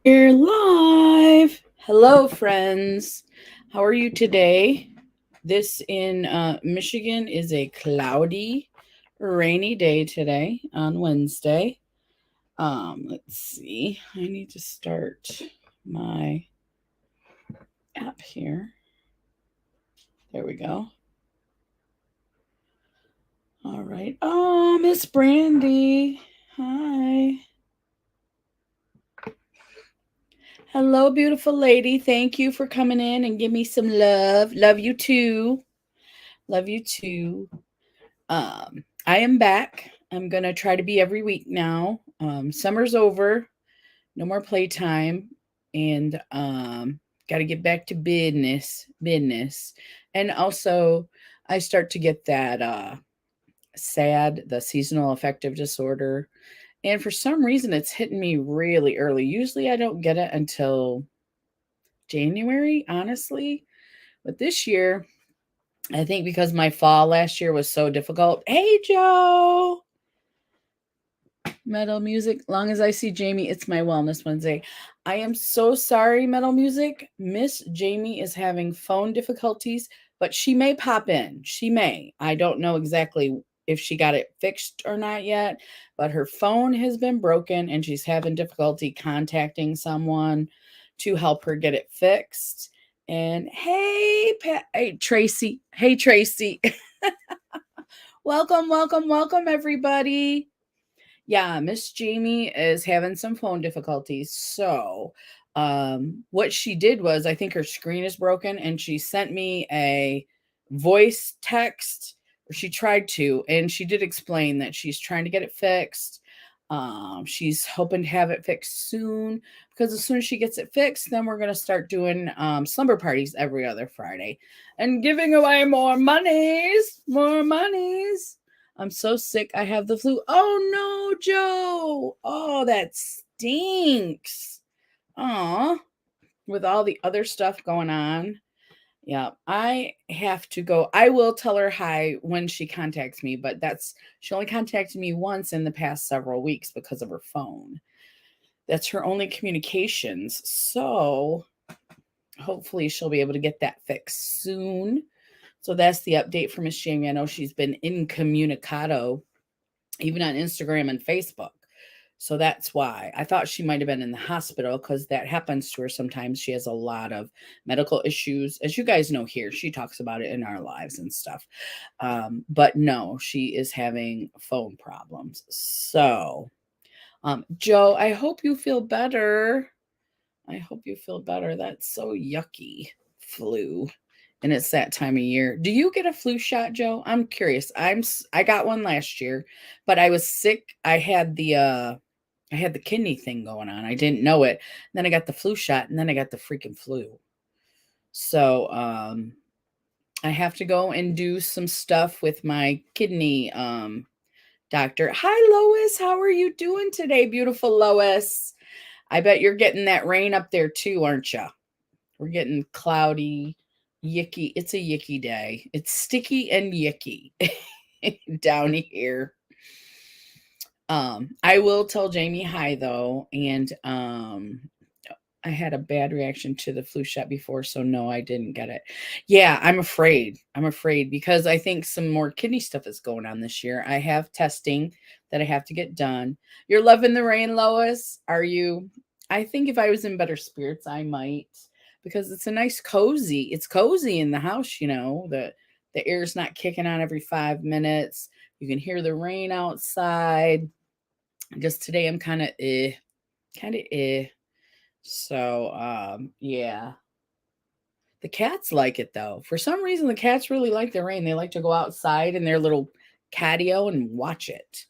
We're live. Hello, friends. How are you today? This in Michigan is a cloudy, rainy day today on Wednesday. Let's see. I need to start my app here. There we go. All right. Oh, Miss Brandy. Hi. Hello, beautiful lady. Thank you for coming in and give me some love. Love you too. Love you too. I am back. I'm gonna try to be every week now. Summer's over, no more playtime, and got to get back to business. And also, I start to get that SAD, the seasonal affective disorder, and for some reason, it's hitting me really early. Usually, I don't get it until January, honestly, but this year. I think because my fall last year was so difficult. Hey, Joe. Metal Music. Long as I see Jamie, it's my Wellness Wednesday. I am so sorry, Metal Music. Miss Jamie is having phone difficulties, but she may pop in. She may. I don't know exactly if she got it fixed or not yet, but her phone has been broken and she's having difficulty contacting someone to help her get it fixed. And hey, hey Tracy. Hey, Tracy. welcome, everybody. Yeah, Miss Jamie is having some phone difficulties. So, what she did was, I think her screen is broken, and she sent me a voice text, or she tried to, and she did explain that she's trying to get it fixed. She's hoping to have it fixed soon because as soon as she gets it fixed, then we're going to start doing slumber parties every other Friday and giving away more monies, more monies. I'm so sick. I have the flu. Oh no, Joe. Oh, that stinks. Aw, with all the other stuff going on. Yeah, I have to go. I will tell her hi when she contacts me, but she only contacted me once in the past several weeks because of her phone. That's her only communications. So hopefully she'll be able to get that fixed soon. So that's the update for Miss Jamie. I know she's been incommunicado even on Instagram and Facebook. So that's why I thought she might have been in the hospital because that happens to her sometimes. She has a lot of medical issues. As you guys know here, she talks about it in our lives and stuff. But no, she is having phone problems. So, Joe, I hope you feel better. I hope you feel better. That's so yucky. Flu. And it's that time of year. Do you get a flu shot, Joe? I'm curious. I got one last year, but I was sick. I had the kidney thing going on. I didn't know it. Then I got the flu shot and then I got the freaking flu. So, I have to go and do some stuff with my kidney doctor. Hi Lois, how are you doing today, beautiful Lois? I bet you're getting that rain up there too, aren't you? We're getting cloudy, yicky. It's a yicky day. It's sticky and yicky down here. I will tell Jamie hi though, and I had a bad reaction to the flu shot before, so no, I didn't get it. Yeah, I'm afraid. I'm afraid because I think some more kidney stuff is going on this year. I have testing that I have to get done. You're loving the rain, Lois? Are you? I think if I was in better spirits, I might because it's a nice cozy. It's cozy in the house, The air's not kicking on every 5 minutes. You can hear the rain outside. Just today I'm kind of So, yeah. The cats like it though. For some reason, the cats really like the rain. They like to go outside in their little catio and watch it.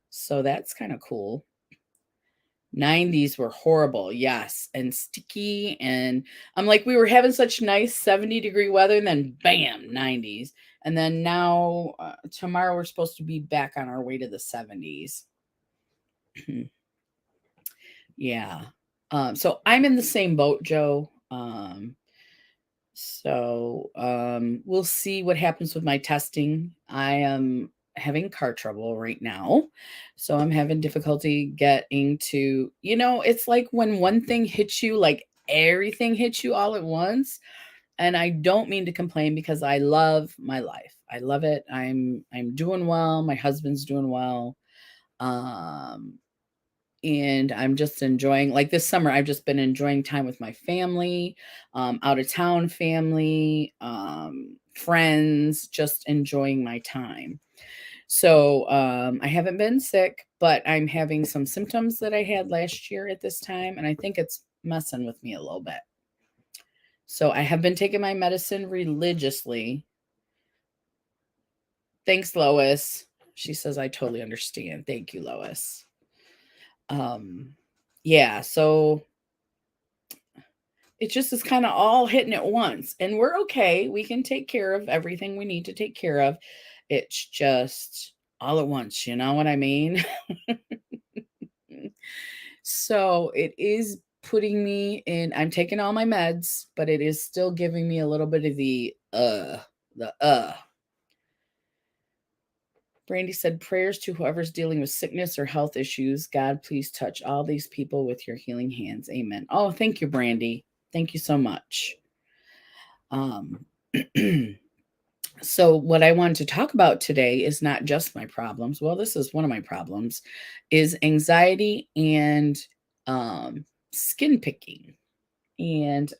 So that's kind of cool. 90s were horrible, yes, and sticky. And I'm like, we were having such nice 70-degree weather, and then bam, 90s. And then now, tomorrow, we're supposed to be back on our way to the 70s. Yeah. So I'm in the same boat, Joe. We'll see what happens with my testing. I am having car trouble right now. So I'm having difficulty getting to, it's like when one thing hits you, like everything hits you all at once. And I don't mean to complain because I love my life. I love it. I'm doing well. My husband's doing well. Um and I'm just enjoying, like this summer I've just been enjoying time with my family, out of town family, friends, just enjoying my time. So I haven't been sick, but I'm having some symptoms that I had last year at this time, and I think it's messing with me a little bit. So I have been taking my medicine religiously. Thanks, Lois. She says, I totally understand. Thank you, Lois. Yeah, so it just is kind of all hitting at once, and we're okay. We can take care of everything we need to take care of. It's just all at once, you know what I mean? So it is putting me in, I'm taking all my meds, but it is still giving me a little bit of the. Brandy said, prayers to whoever's dealing with sickness or health issues. God, please touch all these people with your healing hands. Amen. Oh, thank you, Brandy. Thank you so much. So what I wanted to talk about today is not just my problems. Well, this is one of my problems, is anxiety and skin picking. And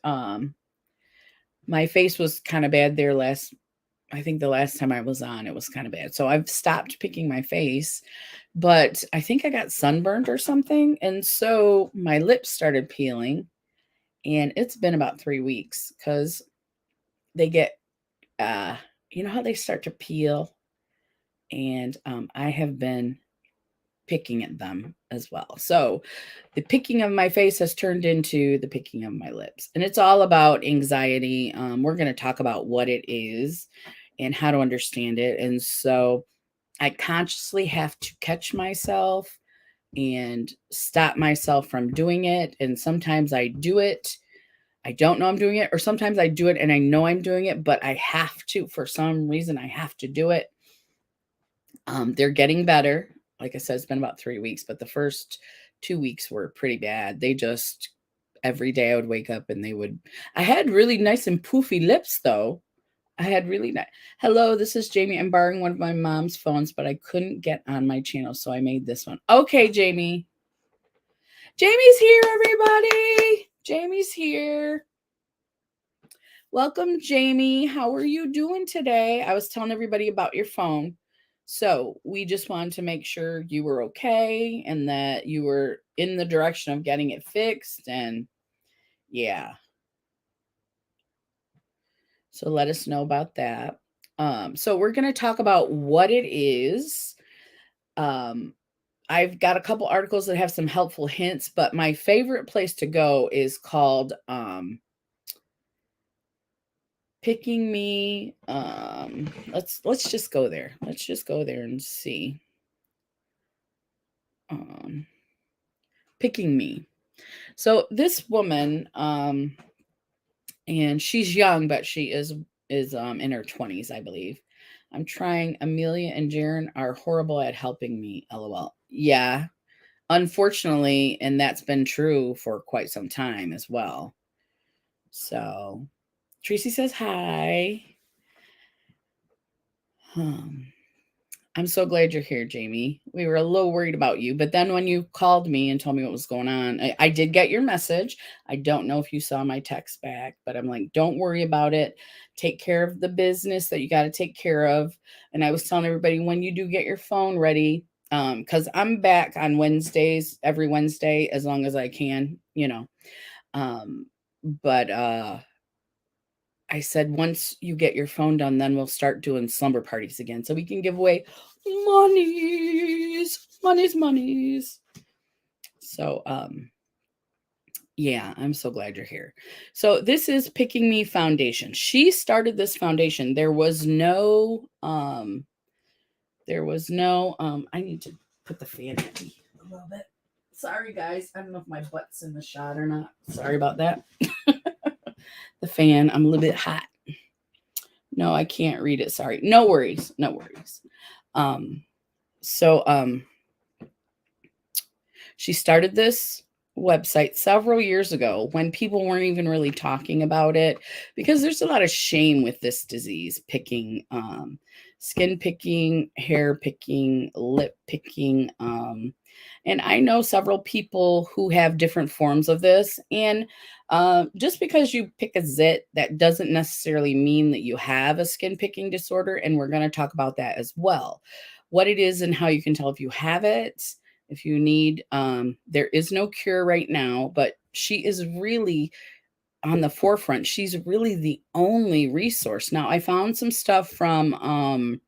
my face was kind of bad there I think the last time I was on, it was kind of bad. So I've stopped picking my face, but I think I got sunburned or something. And so my lips started peeling, and it's been about 3 weeks because they get, you know how they start to peel? And I have been picking at them as well. So the picking of my face has turned into the picking of my lips. And it's all about anxiety. We're going to talk about what it is and how to understand it. And so I consciously have to catch myself and stop myself from doing it. And sometimes I do it. I don't know I'm doing it, or sometimes I do it and I know I'm doing it, but I have to, for some reason, I have to do it. They're getting better. Like I said, it's been about 3 weeks, but the first 2 weeks were pretty bad. They just, every day I would wake up and I had really nice and poofy lips though. I had really nice. Hello, this is Jamie. I'm borrowing one of my mom's phones, but I couldn't get on my channel, so I made this one. Okay, Jamie. Jamie's here, everybody. Jamie's here. Welcome, Jamie. How are you doing today? I was telling everybody about your phone. So we just wanted to make sure you were okay and that you were in the direction of getting it fixed. And yeah. So let us know about that. So we're going to talk about what it is. I've got a couple articles that have some helpful hints, but my favorite place to go is called Picking Me. Let's just go there. Let's just go there and see. Picking Me. So this woman, and she's young, but she is in her 20s, I believe. I'm trying. Amelia and Jaren are horrible at helping me. LOL. Yeah, unfortunately, and that's been true for quite some time as well. So Tracy says hi. I'm so glad you're here, Jamie. We were a little worried about you, but then when you called me and told me what was going on, I did get your message. I don't know if you saw my text back, but I'm like, don't worry about it. Take care of the business that you got to take care of. And I was telling everybody, when you do get your phone ready, because I'm back on Wednesdays, every Wednesday, as long as I can, but I said, once you get your phone done, then we'll start doing slumber parties again. So we can give away monies. So, yeah, I'm so glad you're here. So this is Picking Me Foundation. She started this foundation. I need to put the fan at me a little bit. Sorry, guys. I don't know if my butt's in the shot or not. Sorry about that. The fan, I'm a little bit hot. No, I can't read it. Sorry. No worries. Um, so she started this website several years ago when people weren't even really talking about it, because there's a lot of shame with this disease, picking, skin picking, hair picking, lip picking. And I know several people who have different forms of this. And just because you pick a zit, that doesn't necessarily mean that you have a skin picking disorder. And we're going to talk about that as well. What it is and how you can tell if you have it, if you need. There is no cure right now, but she is really on the forefront. She's really the only resource. Now, I found some stuff from I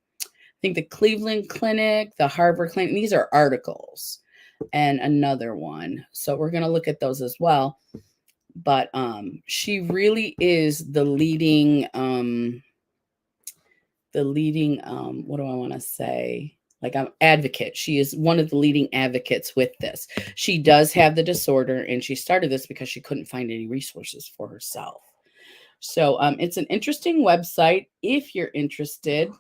think the Cleveland Clinic, the Harvard Clinic. These are articles, and another one. So we're going to look at those as well. But she really is the leading what do I want to say? Like, I'm advocate. She is one of the leading advocates with this. She does have the disorder, and she started this because she couldn't find any resources for herself. So it's an interesting website if you're interested.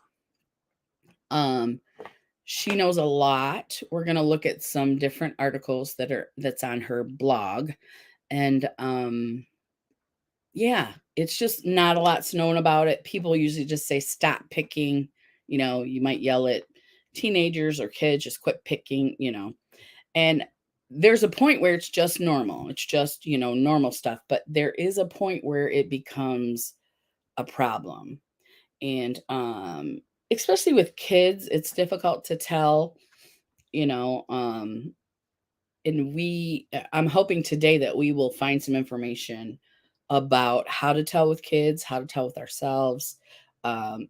She knows a lot. We're going to look at some different articles that's on her blog. And yeah, it's just not a lot's known about it. People usually just say stop picking. You might yell at teenagers or kids, just quit picking, And there's a point where it's just normal. It's just, normal stuff. But there is a point where it becomes a problem. And especially with kids, it's difficult to tell, you know. And I'm hoping today that we will find some information about how to tell with kids, how to tell with ourselves.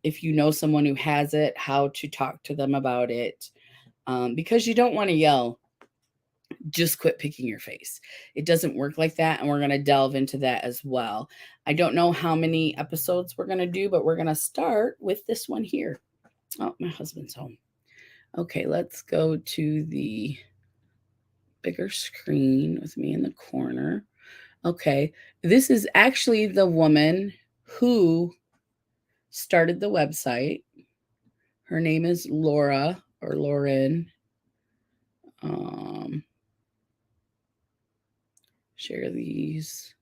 If you know someone who has it, how to talk to them about it. Because you don't want to yell, just quit picking your face. It doesn't work like that. And we're going to delve into that as well. I don't know how many episodes we're going to do, but we're going to start with this one here. Oh, my husband's home. Okay, let's go to the bigger screen with me in the corner. Okay, this is actually the woman who started the website. Her name is Laura or Lauren. Share these.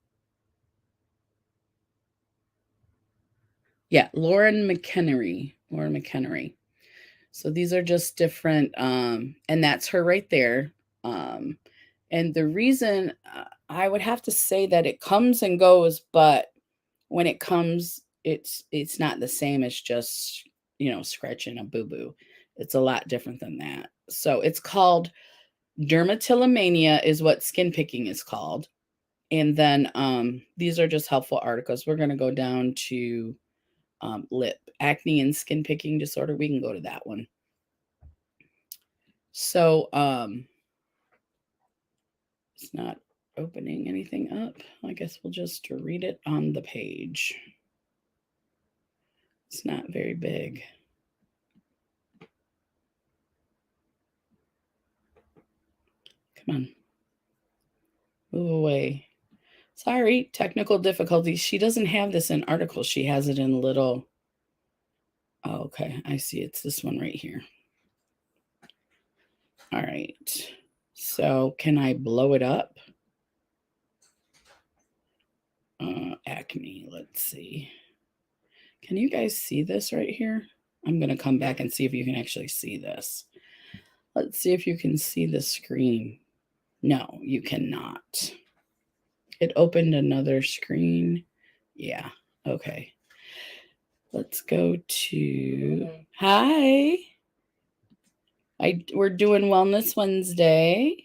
Yeah, Lauren McHenry. Lauren McHenry. So these are just different, and that's her right there. And the reason I would have to say that it comes and goes, but when it comes, it's not the same as just, scratching a boo-boo. It's a lot different than that. So it's called dermatillomania is what skin picking is called. And then these are just helpful articles. We're going to go down to lip acne and skin picking disorder. We can go to that one. So it's not opening anything up. I guess we'll just read it on the page. It's not very big. Come on. Move away. Sorry, technical difficulties. She doesn't have this in articles. She has it in little. Oh, okay, I see. It's this one right here. All right. So can I blow it up? Acne. Let's see. Can you guys see this right here? I'm going to come back and see if you can actually see this. Let's see if you can see the screen. No, you cannot. It opened another screen. Yeah. Okay. Let's go to hi. We're doing Wellness Wednesday.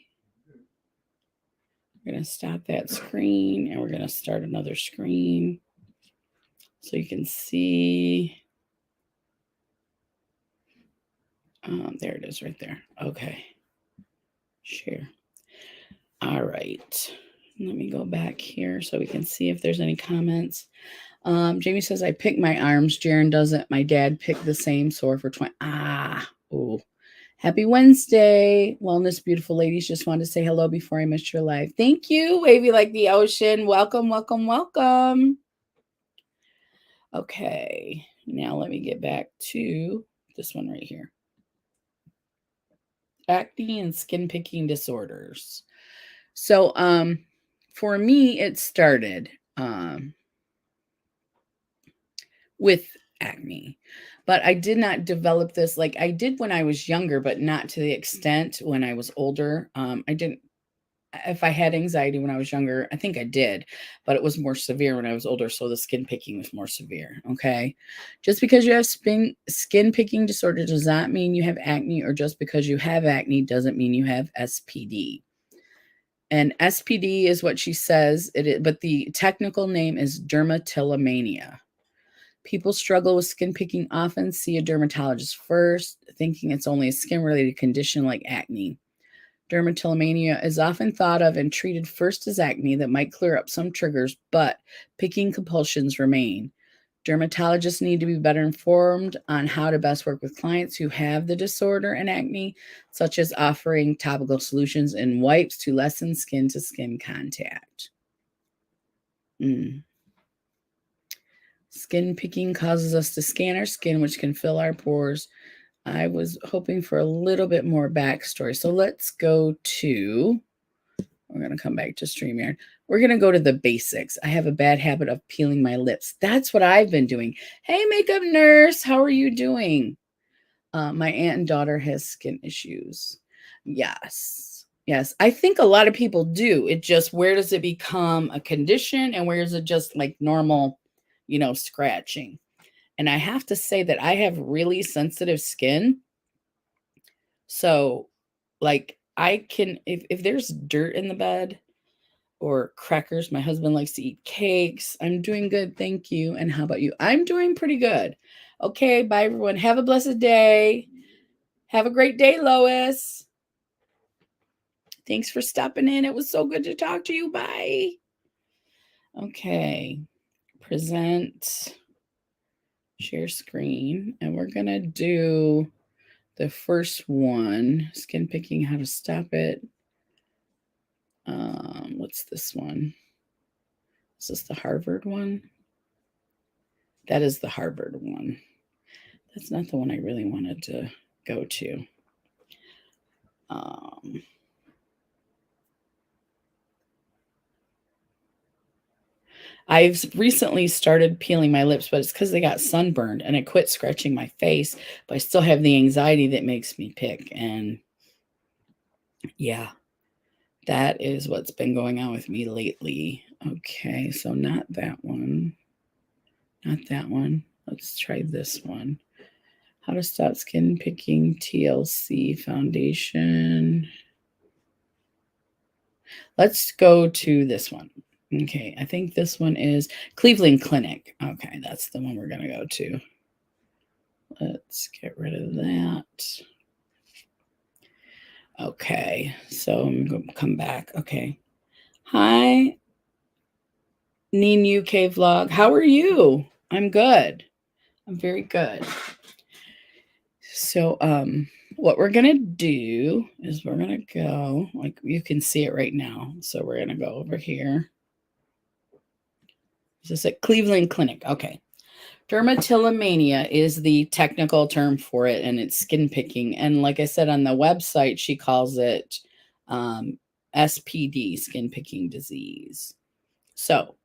We're going to stop that screen and we're going to start another screen so you can see. There it is right there. Okay. Share. All right. Let me go back here so we can see if there's any comments. Jamie says, I pick my arms. Jaren doesn't. My dad picked the same sore for 20. Oh. Happy Wednesday. Wellness, beautiful ladies. Just wanted to say hello before I missed your live. Thank you. Wavy like the ocean. Welcome, welcome, welcome. Okay. Now let me get back to this one right here. acne and skin picking disorders. So, for me, it started with acne, but I did not develop this like I did when I was younger, but not to the extent when I was older. I didn't. If I had anxiety when I was younger, I think I did, but it was more severe when I was older. So the skin picking was more severe. Okay. Just because you have skin picking disorder does not mean you have acne, or just because you have acne doesn't mean you have SPD. And SPD is what she says it is, but the technical name is dermatillomania. People struggle with skin picking often see a dermatologist first, thinking it's only a skin related condition like acne. Dermatillomania is often thought of and treated first as acne that might clear up some triggers, but picking compulsions remain. Dermatologists need to be better informed on how to best work with clients who have the disorder and acne, such as offering topical solutions and wipes to lessen skin to skin contact. Skin picking causes us to scan our skin, which can fill our pores. I was hoping for a little bit more backstory. So let's go to, we're going to come back to StreamYard. We're going to go to the basics. I have a bad habit of peeling my lips. That's what I've been doing. Hey, makeup nurse, how are you doing? My aunt and daughter has skin issues. Yes. Yes. I think a lot of people do. It just, where does it become a condition and where is it just like normal, scratching? And I have to say that I have really sensitive skin. So, like, I can, if there's dirt in the bed or crackers, my husband likes to eat cakes. I'm doing good. Thank you. And how about you? I'm doing pretty good. Okay. Bye, everyone. Have a blessed day. Have a great day, Lois. Thanks for stopping in. It was so good to talk to you. Bye. Okay. Present, share screen. And we're going to do the first one, skin picking, how to stop it. What's this one? Is this the Harvard one? That is the Harvard one. That's not the one I really wanted to go to. I've recently started peeling my lips, but it's because they got sunburned and I quit scratching my face, but I still have the anxiety that makes me pick. And yeah, that is what's been going on with me lately. Okay, so not that one. Not that one. Let's try this one. How to Stop Skin Picking TLC Foundation. Let's go to this one. Okay, I think this one is Cleveland Clinic. Okay, that's the one we're going to go to. Let's get rid of that. Okay, so I'm going to come back. Okay. Hi, Neen UK Vlog. How are you? I'm good. I'm very good. So, what we're going to do is we're going to go, like you can see it right now. So we're going to go over here. Is this at Cleveland Clinic? Okay. Dermatillomania is the technical term for it, and it's skin picking. And like I said on the website, she calls it SPD, skin picking disease. So,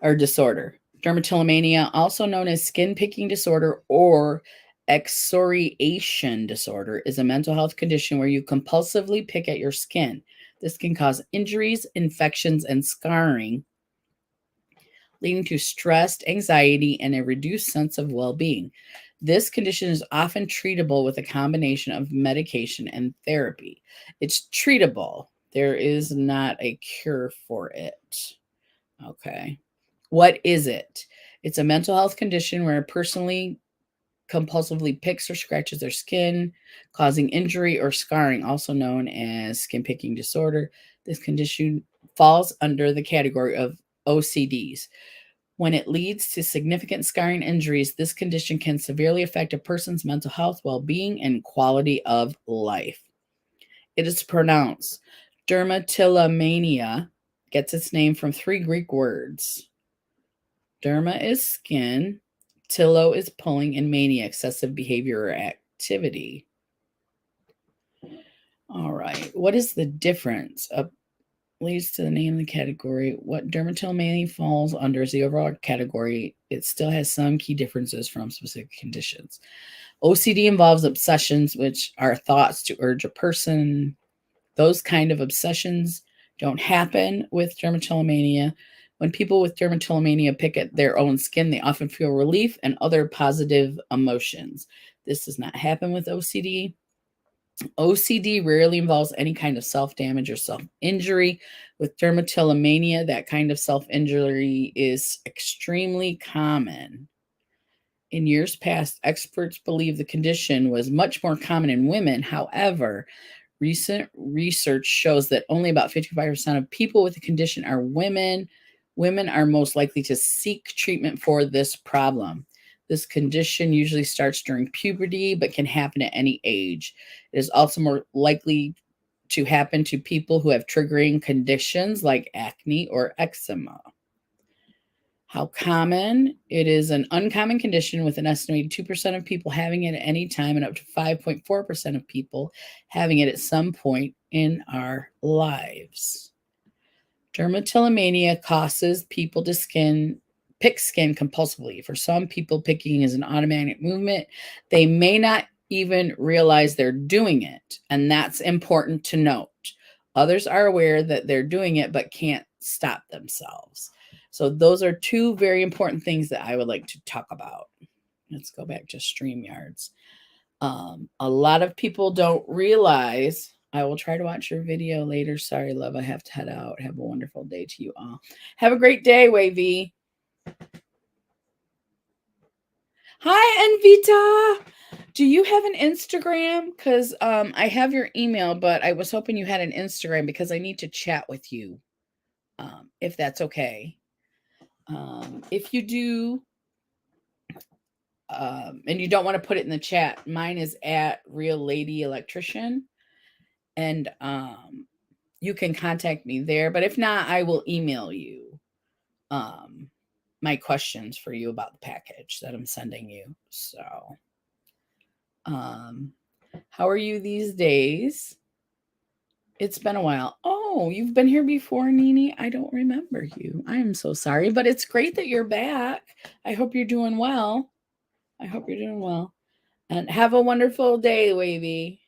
or disorder. Dermatillomania, also known as skin picking disorder or excoriation disorder, is a mental health condition where you compulsively pick at your skin. This can cause injuries, infections, and scarring, leading to stress, anxiety, and a reduced sense of well-being. This condition is often treatable with a combination of medication and therapy. It's treatable. There is not a cure for it. Okay. What is it? It's a mental health condition where a person compulsively picks or scratches their skin, causing injury or scarring, also known as skin picking disorder. This condition falls under the category of OCDs. When it leads to significant scarring injuries, this condition can severely affect a person's mental health, well-being, and quality of life. It is pronounced dermatillomania, gets its name from 3 Greek words. Derma is skin, tillo is pulling, and mania, excessive behavior or activity. All right. What is the difference? Leads to the name of the category. What dermatillomania falls under is the overall category. It still has some key differences from specific conditions. OCD involves obsessions, which are thoughts to urge a person. Those kind of obsessions don't happen with dermatillomania. When people with dermatillomania pick at their own skin, they often feel relief and other positive emotions. This does not happen with OCD. OCD rarely involves any kind of self-damage or self-injury. With dermatillomania, that kind of self-injury is extremely common. In years past, experts believe the condition was much more common in women. However, recent research shows that only about 55% of people with the condition are women. Women are most likely to seek treatment for this problem. This condition usually starts during puberty, but can happen at any age. It is also more likely to happen to people who have triggering conditions like acne or eczema. How common? It is an uncommon condition with an estimated 2% of people having it at any time and up to 5.4% of people having it at some point in our lives. Dermatillomania causes people to pick skin compulsively. For some people, picking is an automatic movement. They may not even realize they're doing it, and that's important to note. Others are aware that they're doing it but can't stop themselves. So those are two very important things that I would like to talk about. Let's go back to StreamYards. A lot of people don't realize. I will try to watch your video later. Sorry, love, I have to head out. Have a wonderful day to you all. Have a great day, Wavy. Hi, Envita. Do you have an Instagram? Because I have your email, but I was hoping you had an Instagram because I need to chat with you, if that's okay. If you do, and you don't want to put it in the chat, mine is at Real Lady Electrician. And you can contact me there. But if not, I will email you my questions for you about the package that I'm sending you. So, how are you these days? It's been a while. Oh, you've been here before, Nini? I don't remember you. I am so sorry, but it's great that you're back. I hope you're doing well. I hope you're doing well. And have a wonderful day, Wavy.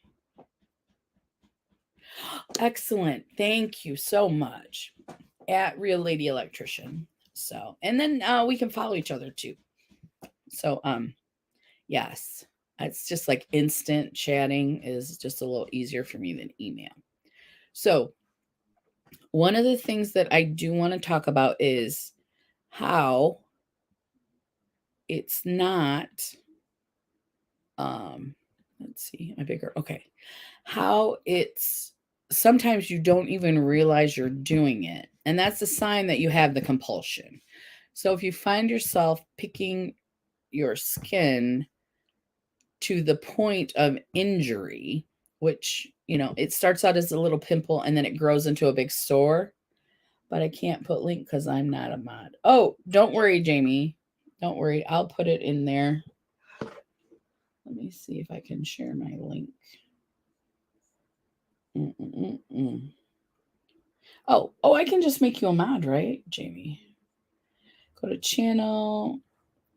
Excellent. Thank you so much. At Real Lady Electrician. So, and then we can follow each other too. So, yes, it's just like instant chatting is just a little easier for me than email. So, one of the things that I do want to talk about is how it's not, let's see, my bigger, okay, how it's sometimes you don't even realize you're doing it. And that's a sign that you have the compulsion. So if you find yourself picking your skin to the point of injury, which, it starts out as a little pimple and then it grows into a big sore, but I can't put link because I'm not a mod. Oh, don't worry, Jamie. Don't worry. I'll put it in there. Let me see if I can share my link. Oh, I can just make you a mod, right, Jamie? Go to channel,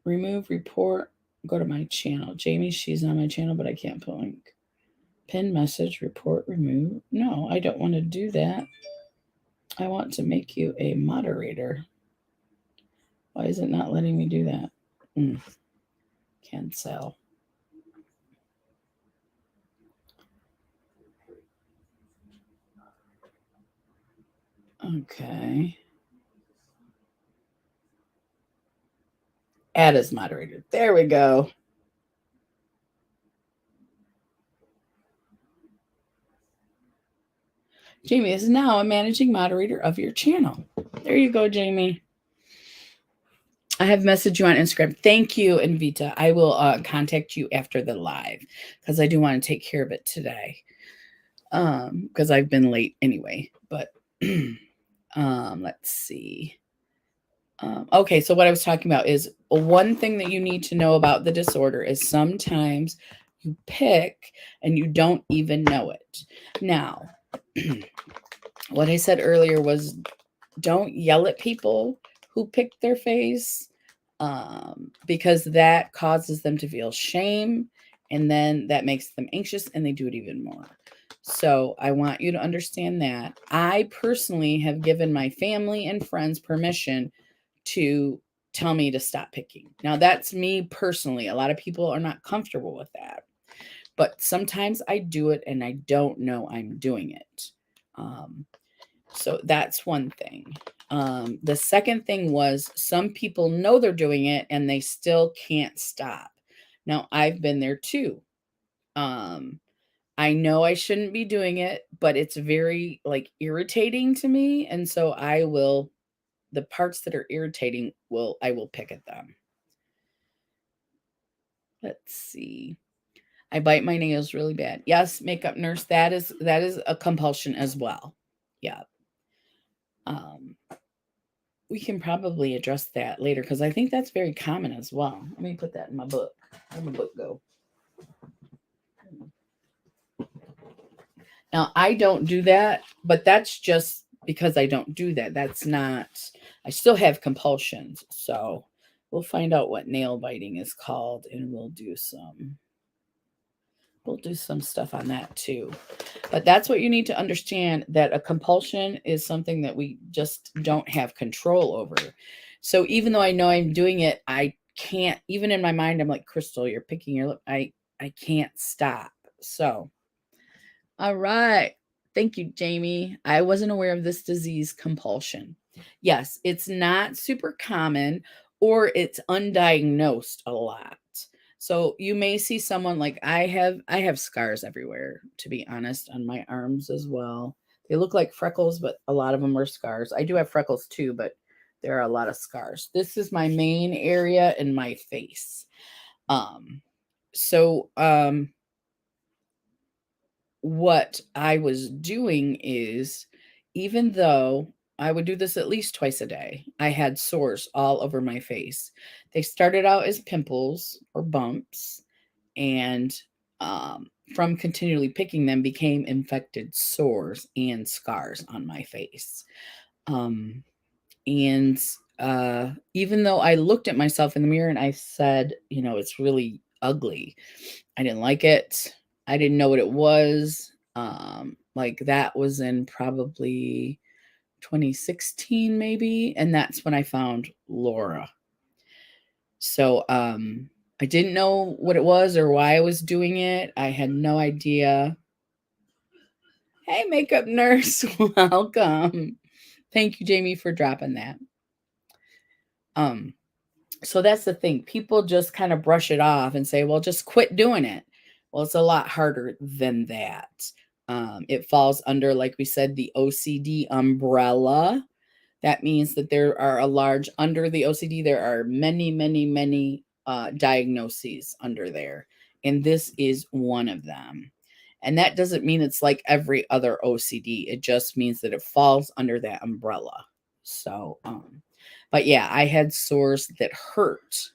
remove report, go to my channel. Jamie, she's on my channel, but I can't put link. Pin message, report, remove. No, I don't want to do that. I want to make you a moderator. Why is it not letting me do that? Cancel. Okay. Add as moderator. There we go. Jamie is now a managing moderator of your channel. There you go, Jamie. I have messaged you on Instagram. Thank you, Invita. I will contact you after the live because I do want to take care of it today. Because I've been late anyway. But let's see. Okay, so what I was talking about is one thing that you need to know about the disorder is sometimes You pick and you don't even know it. Now, what I said earlier was don't yell at people who pick their face, because that causes them to feel shame, and then that makes them anxious and they do it even more. So I want you to understand that I personally have given my family and friends permission to tell me to stop picking. Now, that's me personally. A lot of people are not comfortable with that, but sometimes I do it and I don't know I'm doing it. So that's one thing. The second thing was some people know they're doing it and they still can't stop. Now, I've been there too. I know I shouldn't be doing it, but it's very like irritating to me. And so the parts that are irritating I will pick at them. Let's see. I bite my nails really bad. Yes, makeup nurse, that is a compulsion as well. Yeah. We can probably address that later because I think that's very common as well. Let me put that in my book. Where'd my book go? Now, I don't do that, but that's just because I don't do that. That's not, I still have compulsions. So we'll find out what nail biting is called and we'll do some stuff on that too. But that's what you need to understand, that a compulsion is something that we just don't have control over. So even though I know I'm doing it, I can't, even in my mind, I'm like, Crystal, you're picking your lip. I can't stop. So, all right. Thank you, Jamie. I wasn't aware of this disease, compulsion. Yes, it's not super common or it's undiagnosed a lot. So you may see someone like I have scars everywhere, to be honest, on my arms as well. They look like freckles, but a lot of them are scars. I do have freckles too, but there are a lot of scars. This is my main area in my face. So what I was doing is, even though I would do this at least twice a day, I had sores all over my face. They started out as pimples or bumps, and from continually picking them became infected sores and scars on my face. And even though I looked at myself in the mirror and I said, it's really ugly, I didn't like it. I didn't know what it was. Like that was in probably 2016 maybe, and that's when I found Laura. So I didn't know what it was or why I was doing it. I had no idea. Hey, makeup nurse, welcome. Thank you, Jamie, for dropping that. So that's the thing. People just kind of brush it off and say, well, just quit doing it. Well, it's a lot harder than that. It falls under, like we said, the OCD umbrella. That means that there are under the OCD, there are many, many, many diagnoses under there. And this is one of them. And that doesn't mean it's like every other OCD. It just means that it falls under that umbrella. So, but yeah, I had sores that hurt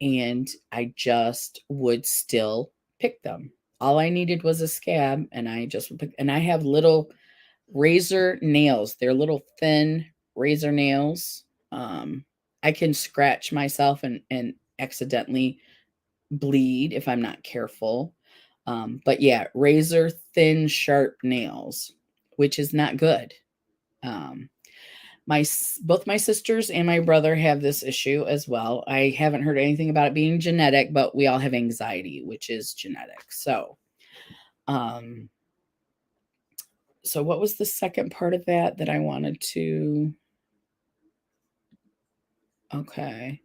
and I just would still pick them. All I needed was a scab and I just would pick, and I have little razor nails. They're little thin razor nails. I can scratch myself and accidentally bleed if I'm not careful. But yeah, razor thin, sharp nails, which is not good. Both my sisters and my brother have this issue as well. I haven't heard anything about it being genetic, but we all have anxiety, which is genetic. So what was the second part of that I wanted to? Okay.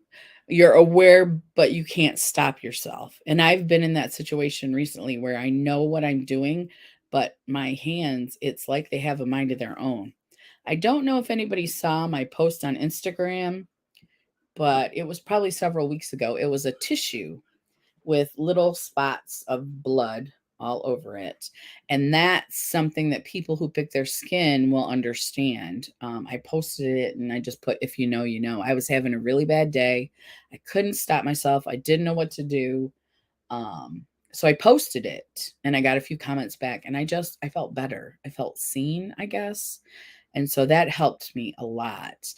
You're aware, but you can't stop yourself. And I've been in that situation recently where I know what I'm doing, but my hands, it's like they have a mind of their own. I don't know if anybody saw my post on Instagram, but it was probably several weeks ago. It was a tissue with little spots of blood all over it. And that's something that people who pick their skin will understand. I posted it and I just put, if you know, you know. I was having a really bad day. I couldn't stop myself. I didn't know what to do. So I posted it and I got a few comments back, and I felt better. I felt seen, I guess. And so that helped me a lot.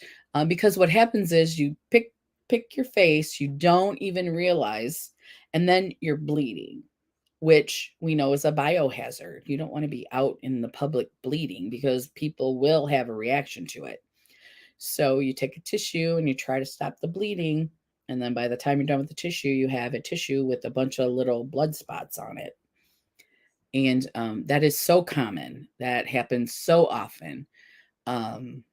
Because what happens is you pick your face, you don't even realize, and then you're bleeding, which we know is a biohazard. You don't want to be out in the public bleeding because people will have a reaction to it. So you take a tissue and you try to stop the bleeding. And then by the time you're done with the tissue, you have a tissue with a bunch of little blood spots on it. And that is so common. That happens so often. Um,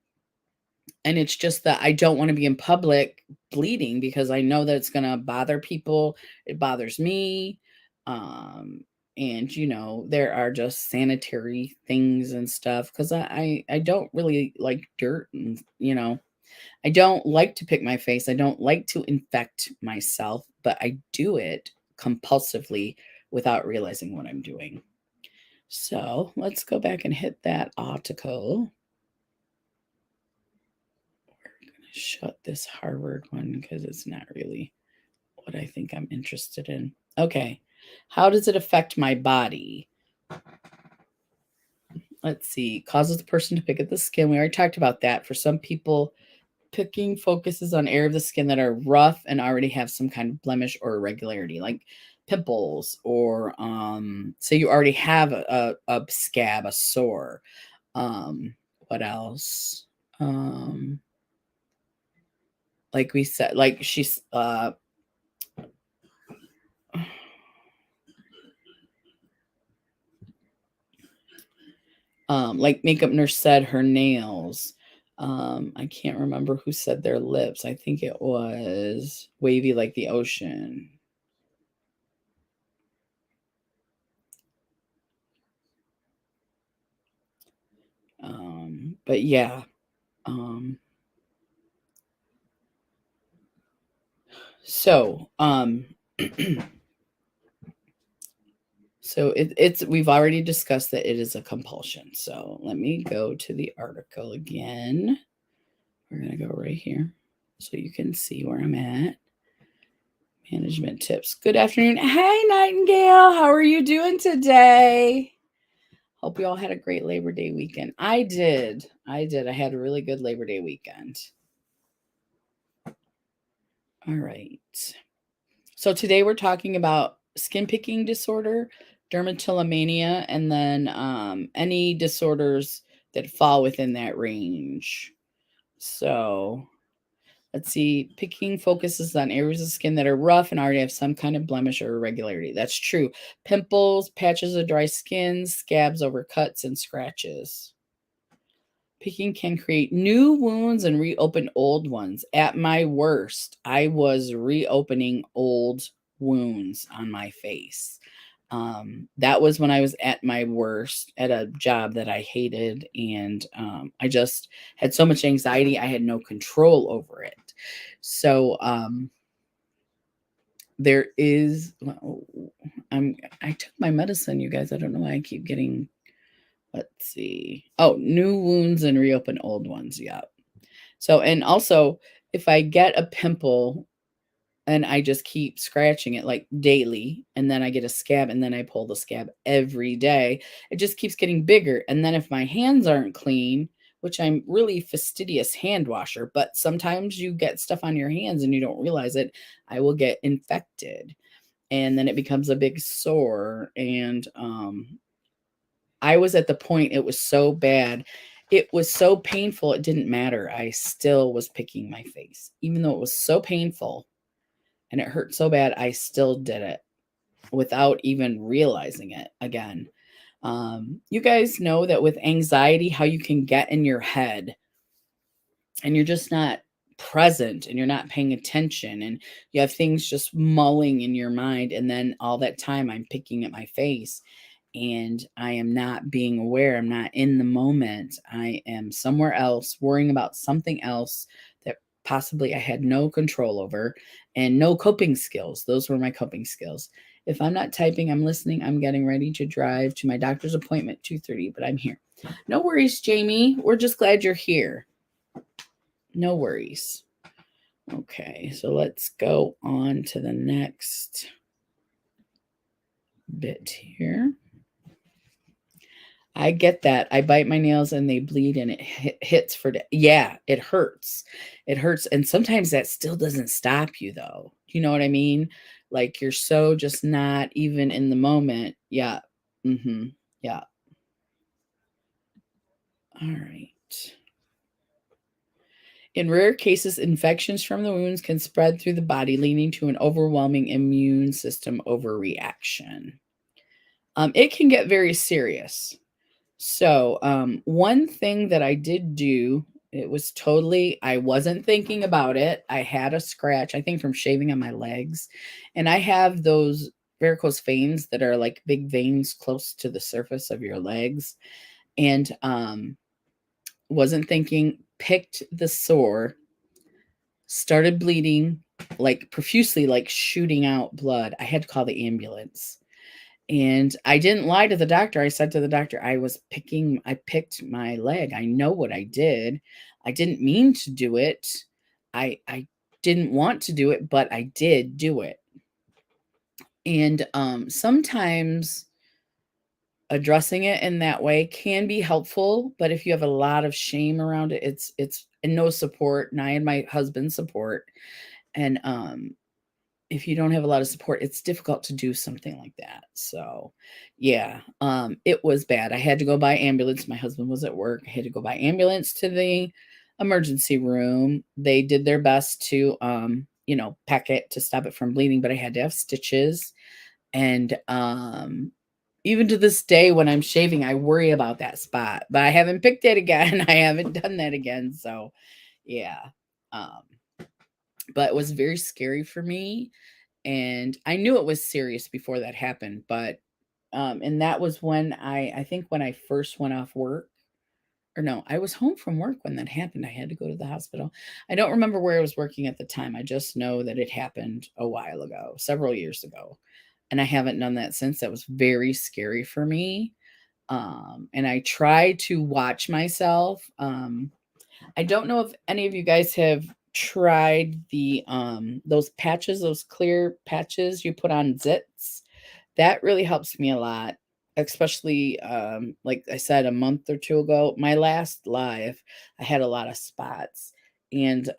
and it's just that I don't want to be in public bleeding because I know that it's going to bother people. It bothers me. Um, and there are just sanitary things and stuff because I don't really like dirt, and I don't like to pick my face. I don't like to infect myself, but I do it compulsively without realizing what I'm doing. So let's go back and hit that article. We're going to shut this Harvard one because it's not really what I think I'm interested in. Okay. How does it affect my body? Let's see. Causes the person to pick at the skin. We already talked about that. For some people, picking focuses on area of the skin that are rough and already have some kind of blemish or irregularity, like pimples, or say you already have a scab, a sore. What else? Like we said, like she's like makeup nurse said, her nails. I can't remember who said their lips. I think it was wavy like the ocean. But yeah. So so it's we've already discussed that it is a compulsion. So let me go to the article again. We're gonna go right here so you can see where I'm at. Management tips. Good afternoon. Hey, Nightingale. How are you doing today? Hope you all had a great Labor Day weekend. I did. I had a really good Labor Day weekend. All right. So today we're talking about skin picking disorder, dermatillomania, and then any disorders that fall within that range. So let's see. Picking focuses on areas of skin that are rough and already have some kind of blemish or irregularity. That's true. Pimples, patches of dry skin, scabs over cuts, and scratches. Picking can create new wounds and reopen old ones. At my worst, I was reopening old wounds on my face. That was when I was at my worst at a job that I hated, and I just had so much anxiety. I had no control over it. So there is. I took my medicine, you guys. I don't know why I keep getting. Let's see. Oh, new wounds and reopen old ones. Yeah. So, and also, if I get a pimple and I just keep scratching it like daily, and then I get a scab, and then I pull the scab every day, it just keeps getting bigger. And then if my hands aren't clean, which I'm really fastidious hand washer, but sometimes you get stuff on your hands and you don't realize it, I will get infected. And then it becomes a big sore. And I was at the point, it was so bad. It was so painful, it didn't matter. I still was picking my face. Even though it was so painful and it hurt so bad, I still did it without even realizing it again. You guys know that with anxiety, how you can get in your head and you're just not present and you're not paying attention and you have things just mulling in your mind. And then all that time I'm picking at my face and I am not being aware. I'm not in the moment. I am somewhere else worrying about something else that possibly I had no control over and no coping skills. Those were my coping skills. If I'm not typing, I'm listening. I'm getting ready to drive to my doctor's appointment 2:30, but I'm here. No worries, Jamie. We're just glad you're here. No worries. Okay, so let's go on to the next bit here. I get that. I bite my nails and they bleed and it hits for yeah, it hurts. It hurts, and sometimes that still doesn't stop you though. You know what I mean? Like you're so just not even in the moment. Yeah. Mhm. Yeah. All right. In rare cases, infections from the wounds can spread through the body, leading to an overwhelming immune system overreaction. It can get very serious. So, one thing that I did do, it was totally, I wasn't thinking about it. I had a scratch, I think from shaving on my legs. And I have those varicose veins that are like big veins close to the surface of your legs. And wasn't thinking, picked the sore, started bleeding like profusely, like shooting out blood. I had to call the ambulance. And I didn't lie to the doctor. I said to the doctor, I picked my leg. I know what I did. I didn't mean to do it. I didn't want to do it, but I did do it. And sometimes addressing it in that way can be helpful, but if you have a lot of shame around it, it's and no support, and I had my husband's support. And if you don't have a lot of support, it's difficult to do something like that. So, yeah, it was bad. I had to go by ambulance. My husband was at work. I had to go by ambulance to the emergency room. They did their best to, pack it to stop it from bleeding, but I had to have stitches. And even to this day, when I'm shaving, I worry about that spot, but I haven't picked it again. I haven't done that again. So, yeah. Um, but it was very scary for me, and I knew it was serious before that happened. But and that was when I think when I first went off work, or no, I was home from work when that happened. I had to go to the hospital. I don't remember where I was working at the time. I just know that it happened a while ago, several years ago, and I haven't done that since. That was very scary for me. And I try to watch myself. I don't know if any of you guys have tried the those patches, those clear patches you put on zits. That really helps me a lot, especially like I said a month or two ago, my last live, I had a lot of spots. And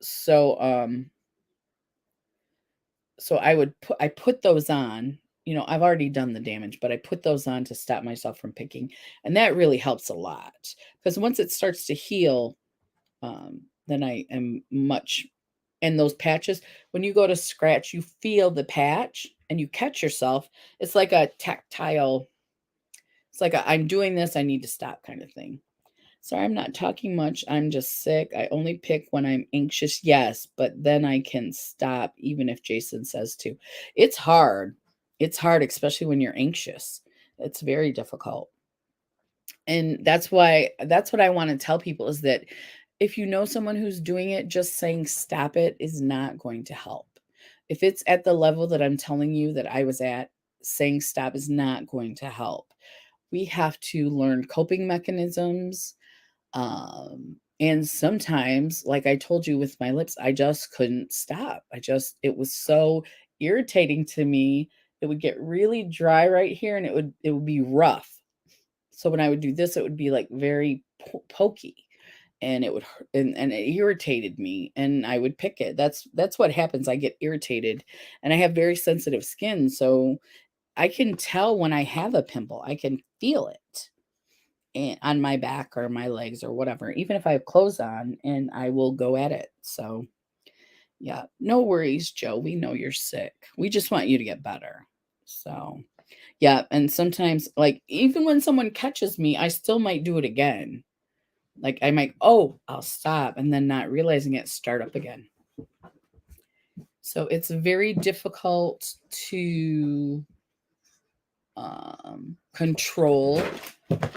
so so I put those on. I've already done the damage, but I put those on to stop myself from picking, and that really helps a lot, because once it starts to heal, then I am much. And those patches, when you go to scratch, you feel the patch and you catch yourself. It's like a tactile, it's like I'm doing this, I need to stop kind of thing. Sorry, I'm not talking much. I'm just sick. I only pick when I'm anxious. Yes, but then I can stop even if Jason says to. It's hard. It's hard, especially when you're anxious. It's very difficult. And that's what I want to tell people, is that if you know someone who's doing it, just saying stop it is not going to help. If it's at the level that I'm telling you that I was at, saying stop is not going to help. We have to learn coping mechanisms. And sometimes, like I told you with my lips, I just couldn't stop. It was so irritating to me. It would get really dry right here, and it would be rough. So when I would do this, it would be like very pokey, and it would hurt, and it irritated me, and I would pick it. That's what happens. I get irritated, and I have very sensitive skin, so I can tell when I have a pimple. I can feel it on my back or my legs or whatever, even if I have clothes on, and I will go at it. So, yeah, no worries, Joe. We know you're sick. We just want you to get better. So, yeah, and sometimes, like, even when someone catches me, I still might do it again. Like, I might, oh, I'll stop, and then not realizing it, start up again. So it's very difficult to control.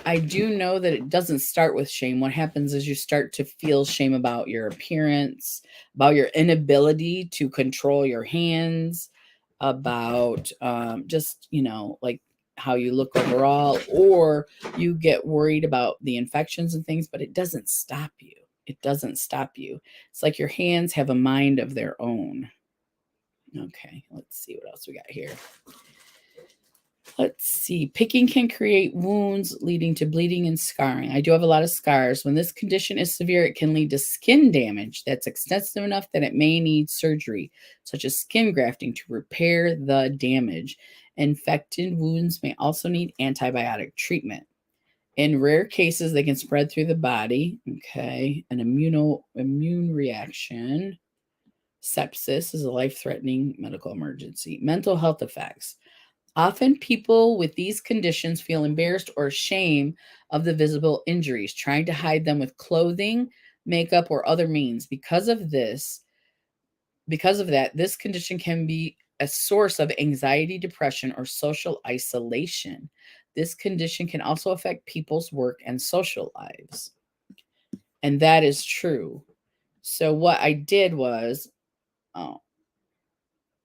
I do know that it doesn't start with shame. What happens is you start to feel shame about your appearance, about your inability to control your hands, about just, like how you look overall, or you get worried about the infections and things, but it doesn't stop you. It doesn't stop you. It's like your hands have a mind of their own. Okay, let's see what else we got here. Let's see. Picking can create wounds leading to bleeding and scarring. I do have a lot of scars. When this condition is severe, it can lead to skin damage that's extensive enough that it may need surgery, such as skin grafting, to repair the damage. Infected wounds may also need antibiotic treatment. In rare cases, they can spread through the body. Okay. An immune reaction. Sepsis is a life-threatening medical emergency. Mental health effects. Often people with these conditions feel embarrassed or ashamed of the visible injuries, trying to hide them with clothing, makeup, or other means. Because of that, this condition can be a source of anxiety, depression, or social isolation. This condition can also affect people's work and social lives. And that is true. So what I did was, oh,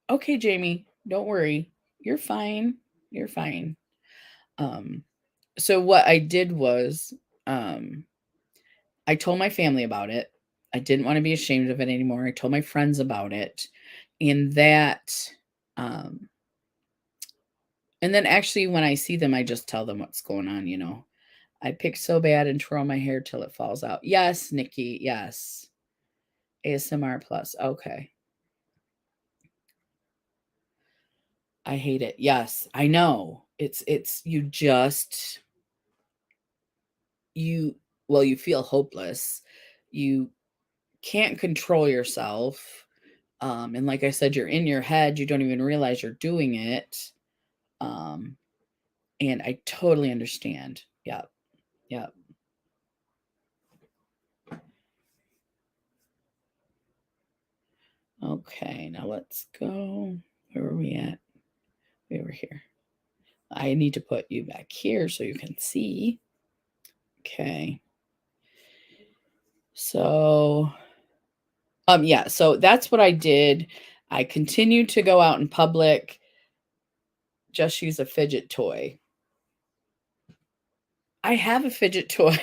okay, Jamie, don't worry. You're fine. You're fine. So what I did was, I told my family about it. I didn't want to be ashamed of it anymore. I told my friends about it. And that, um, and then actually when I see them, I just tell them what's going on. I pick so bad and twirl my hair till it falls out. Yes, Nikki. Yes. ASMR plus. Okay. I hate it. Yes, I know. It's you well, you feel hopeless. You can't control yourself. And like I said, you're in your head, you don't even realize you're doing it. Um, and I totally understand. Yep. Yep. Okay, now let's go. Where are we at? We were here. I need to put you back here so you can see. Okay. So, yeah, so that's what I did. I continued to go out in public, just use a fidget toy. I have a fidget toy.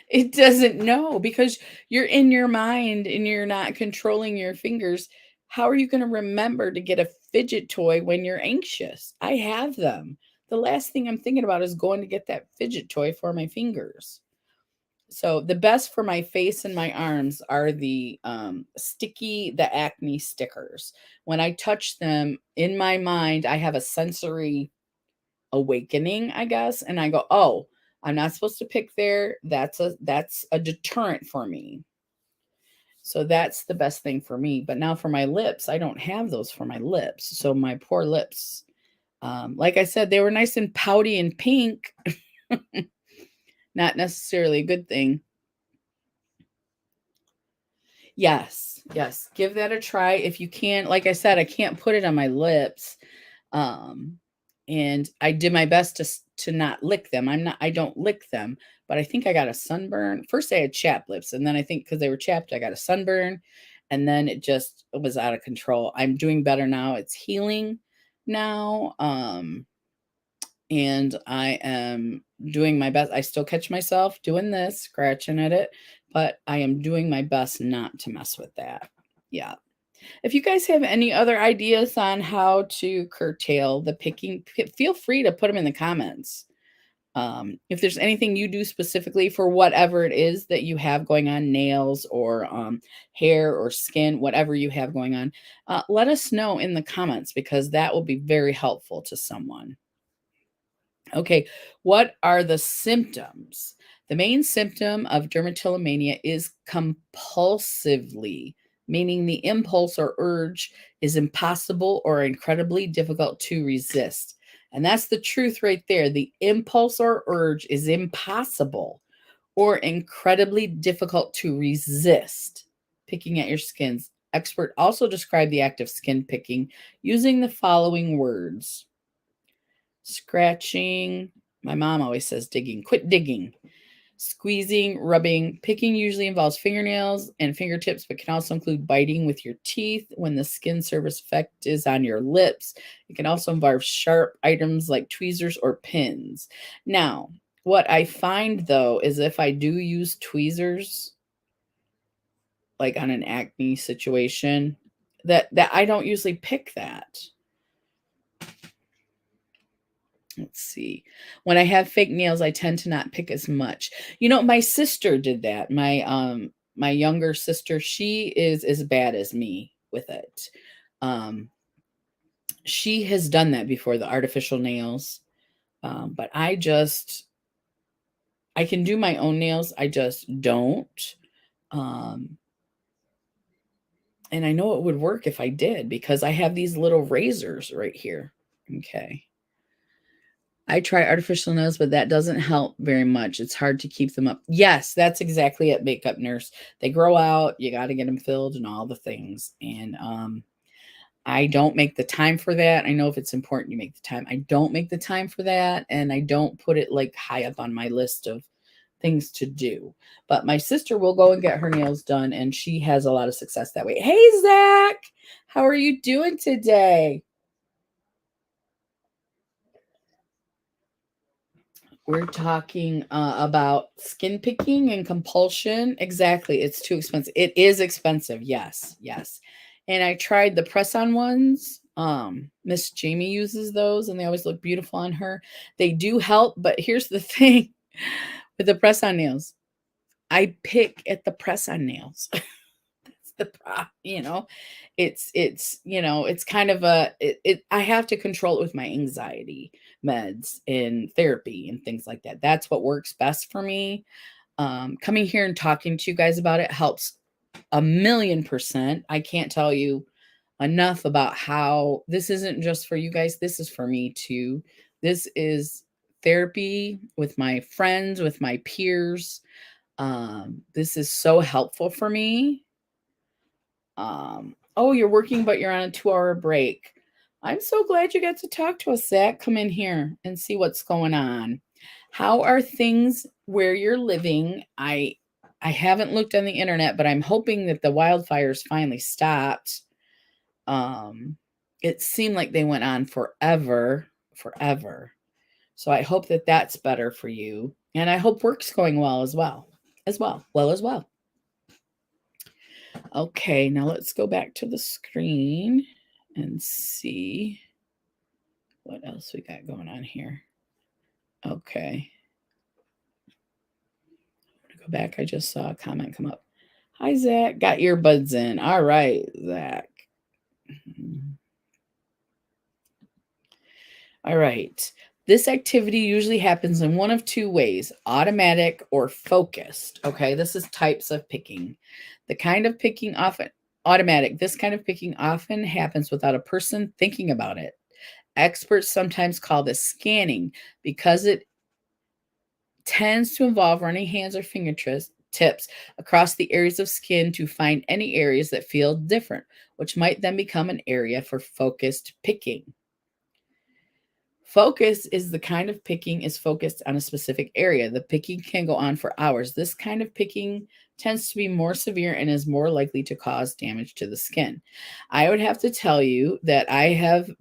It doesn't know because you're in your mind and you're not controlling your fingers. How are you going to remember to get a fidget toy when you're anxious? I have them. The last thing I'm thinking about is going to get that fidget toy for my fingers. So the best for my face and my arms are the the acne stickers. When I touch them in my mind, I have a sensory awakening, I guess, and I go, "Oh, I'm not supposed to pick there. That's a deterrent for me." So that's the best thing for me. But now for my lips, I don't have those for my lips. So my poor lips, like I said, they were nice and pouty and pink. Not necessarily a good thing. Yes, yes. Give that a try if you can. Like I said, I can't put it on my lips. Um, and I did my best to not lick them. I don't lick them, but I think I got a sunburn. First I had chapped lips, and then I think because they were chapped, I got a sunburn, and then it was out of control. I'm doing better now. It's healing now. And I am doing my best. I still catch myself doing this, scratching at it, but I am doing my best not to mess with that. Yeah. If you guys have any other ideas on how to curtail the picking, feel free to put them in the comments. If there's anything you do specifically for whatever it is that you have going on, nails or hair or skin, whatever you have going on, let us know in the comments because that will be very helpful to someone. Okay, what are the symptoms? The main symptom of dermatillomania is compulsively, meaning the impulse or urge is impossible or incredibly difficult to resist. And that's the truth right there. The impulse or urge is impossible or incredibly difficult to resist. Picking at your skins. Expert also describe the act of skin picking using the following words: scratching. My mom always says digging. Quit digging. Squeezing, rubbing. Picking usually involves fingernails and fingertips, but can also include biting with your teeth when the skin surface effect is on your lips. It can also involve sharp items like tweezers or pins. Now, what I find though is if I do use tweezers, like on an acne situation, that I don't usually pick that. Let's see. When I have fake nails, I tend to not pick as much. My sister did that. My younger sister, she is as bad as me with it. Um, she has done that before, the artificial nails. But I can do my own nails. I just don't. Um, and I know it would work if I did because I have these little razors right here. Okay. I try artificial nails, but that doesn't help very much. It's hard to keep them up. Yes, that's exactly it, makeup nurse. They grow out, you got to get them filled and all the things. And I don't make the time for that. I know if it's important, you make the time. I don't make the time for that. And I don't put it like high up on my list of things to do. But my sister will go and get her nails done, and she has a lot of success that way. Hey, Zach, how are you doing today? We're talking about skin picking and compulsion. Exactly. It's too expensive. It is expensive. Yes. Yes. And I tried the press on ones. Miss Jamie uses those and they always look beautiful on her. They do help, but here's the thing with the press on nails. I pick at the press on nails. That's the problem. It's kind of I have to control it with my anxiety meds and therapy and things like that. That's what works best for me. Coming here and talking to you guys about it helps 1,000,000%. I can't tell you enough about how this isn't just for you guys. This is for me too. This is therapy with my friends, with my peers. This is so helpful for me. Oh, you're working, but you're on a 2-hour break. I'm so glad you got to talk to us, Zach. Come in here and see what's going on. How are things where you're living? I haven't looked on the internet, but I'm hoping that the wildfires finally stopped. It seemed like they went on forever, forever. So I hope that that's better for you, and I hope work's going well as well. Okay, now let's go back to the screen and see what else we got going on here. Okay. I'm going to go back. I just saw a comment come up. Hi, Zach. Got earbuds in. All right, Zach. All right. This activity usually happens in one of two ways, automatic or focused. Okay, this is types of picking. The kind of picking often automatic. This kind of picking often happens without a person thinking about it. Experts sometimes call this scanning because it tends to involve running hands or fingertips across the areas of skin to find any areas that feel different, which might then become an area for focused picking. Focus is the kind of picking is focused on a specific area. The picking can go on for hours. This kind of picking tends to be more severe and is more likely to cause damage to the skin. I would have to tell you that I have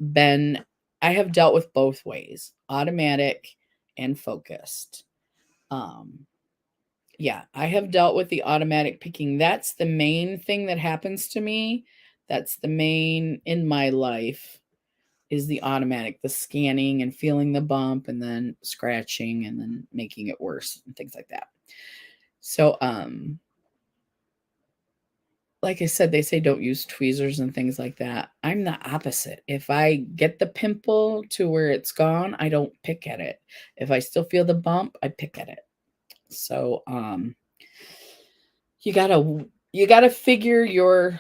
dealt with both ways, automatic and focused. Yeah, I have dealt with the automatic picking. That's the main thing that happens to me. That's the main in my life is the automatic, the scanning and feeling the bump and then scratching and then making it worse and things like that. So, like I said, they say don't use tweezers and things like that. I'm the opposite. If I get the pimple to where it's gone, I don't pick at it. If I still feel the bump, I pick at it. So, you gotta figure your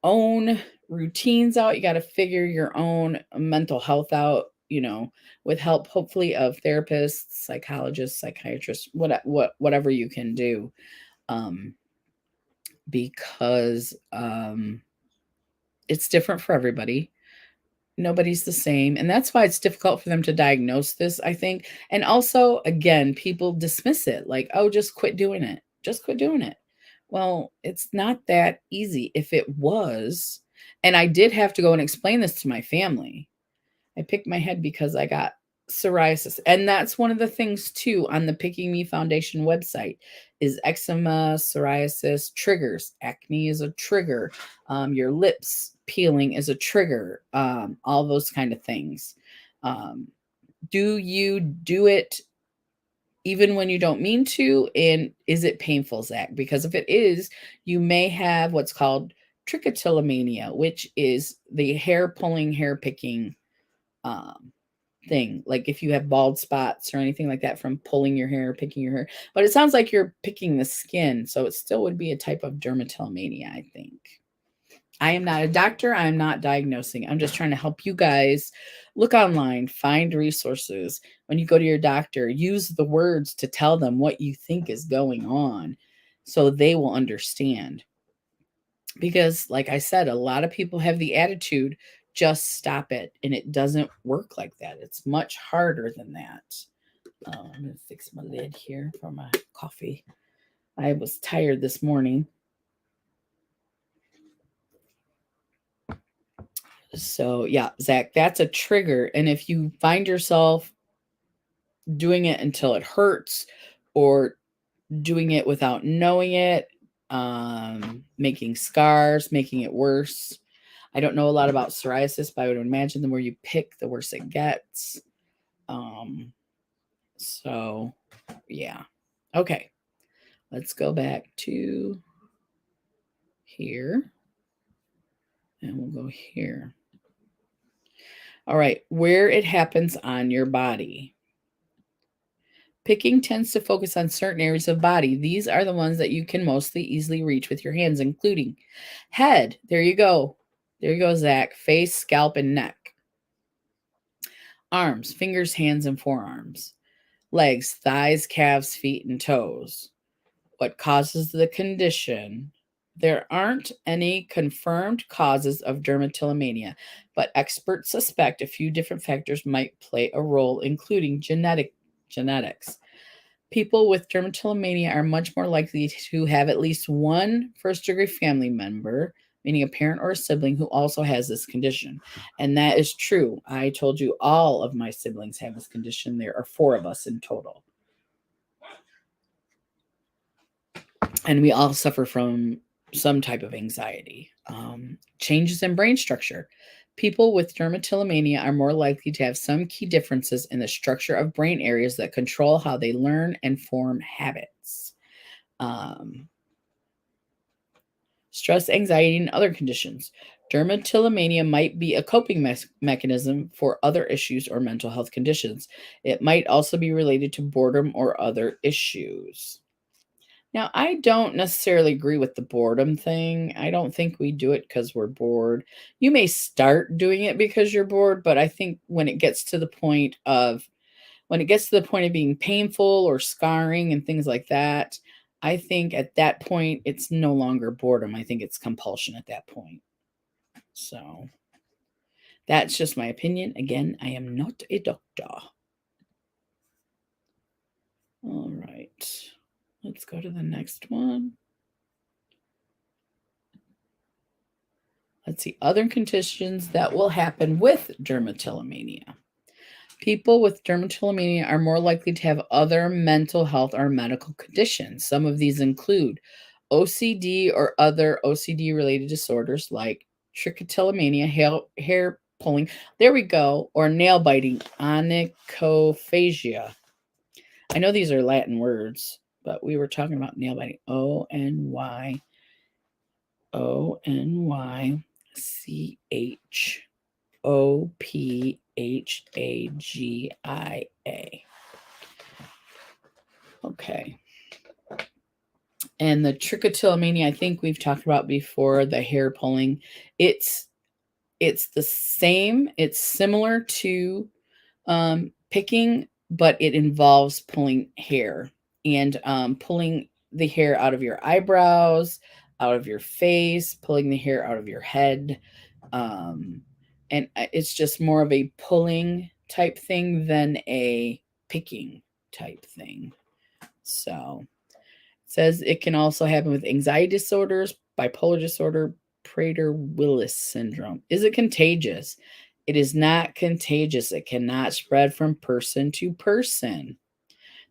own routines out. You gotta figure your own mental health out, with help hopefully of therapists, psychologists, psychiatrists, whatever you can do. Because it's different for everybody. Nobody's the same. And that's why it's difficult for them to diagnose this, I think. And also, again, people dismiss it like, oh, just quit doing it. Just quit doing it. Well, it's not that easy. If it was, and I did have to go and explain this to my family. I picked my head because I got psoriasis. And that's one of the things too on the Picking Me Foundation website is eczema, psoriasis, triggers. Acne is a trigger. Your lips peeling is a trigger. All those kind of things. Do you do it even when you don't mean to? And is it painful, Zach? Because if it is, you may have what's called trichotillomania, which is the hair pulling, hair picking thing. Like if you have bald spots or anything like that from pulling your hair, picking your hair. But it sounds like you're picking the skin. So it still would be a type of dermatillomania, I think. I am not a doctor. I am not diagnosing. I'm just trying to help you guys look online, find resources. When you go to your doctor, use the words to tell them what you think is going on so they will understand. Because, like I said, a lot of people have the attitude, just stop it. And it doesn't work like that. It's much harder than that. I'm going to fix my lid here for my coffee. I was tired this morning. So, yeah, Zach, that's a trigger. And if you find yourself doing it until it hurts or doing it without knowing it, making scars, making it worse. I don't know a lot about psoriasis, but I would imagine the more you pick, the worse it gets. So, yeah. Okay. Let's go back to here. And we'll go here. All right. Where it happens on your body. Picking tends to focus on certain areas of body. These are the ones that you can mostly easily reach with your hands, including head. There you go. There you go, Zach. Face, scalp, and neck. Arms, fingers, hands, and forearms. Legs, thighs, calves, feet, and toes. What causes the condition? There aren't any confirmed causes of dermatillomania, but experts suspect a few different factors might play a role, including genetics. People with dermatillomania are much more likely to have at least one first-degree family member, meaning a parent or a sibling, who also has this condition. And that is true. I told you all of my siblings have this condition. There are 4 of us in total. And we all suffer from some type of anxiety. Changes in brain structure. People with dermatillomania are more likely to have some key differences in the structure of brain areas that control how they learn and form habits. Stress, anxiety, and other conditions. Dermatillomania might be a coping mechanism for other issues or mental health conditions. It might also be related to boredom or other issues. Now, I don't necessarily agree with the boredom thing. I don't think we do it because we're bored. You may start doing it because you're bored, but I think when it gets to the point of being painful or scarring and things like that, I think at that point it's no longer boredom. I think it's compulsion at that point. So that's just my opinion. Again, I am not a doctor. All right. Let's go to the next one. Let's see, other conditions that will happen with dermatillomania. People with dermatillomania are more likely to have other mental health or medical conditions. Some of these include OCD or other OCD-related disorders like trichotillomania, hair pulling, there we go, or nail biting, onychophagia. I know these are Latin words, but we were talking about nail biting. Onychophagia. Okay. And the trichotillomania, I think we've talked about before, the hair pulling. It's the same. It's similar to picking, but it involves pulling hair and pulling the hair out of your eyebrows, out of your face, pulling the hair out of your head. And it's just more of a pulling type thing than a picking type thing. So it says it can also happen with anxiety disorders, bipolar disorder, Prader-Willis syndrome. Is it contagious? It is not contagious. It cannot spread from person to person.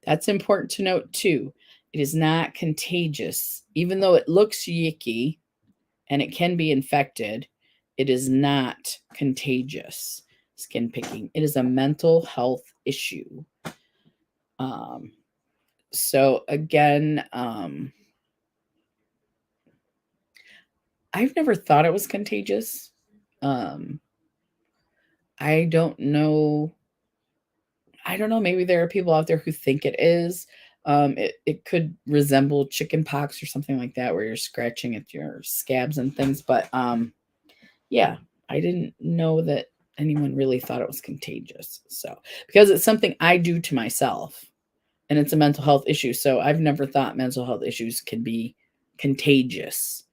That's important to note too. It is not contagious. Even though it looks yicky and it can be infected, it is not contagious. Skin picking. It is a mental health issue. So again, I've never thought it was contagious. I don't know. I don't know. Maybe there are people out there who think it is. It could resemble chicken pox or something like that, where you're scratching at your scabs and things. But yeah, I didn't know that anyone really thought it was contagious. So, because it's something I do to myself and it's a mental health issue. So, I've never thought mental health issues can be contagious.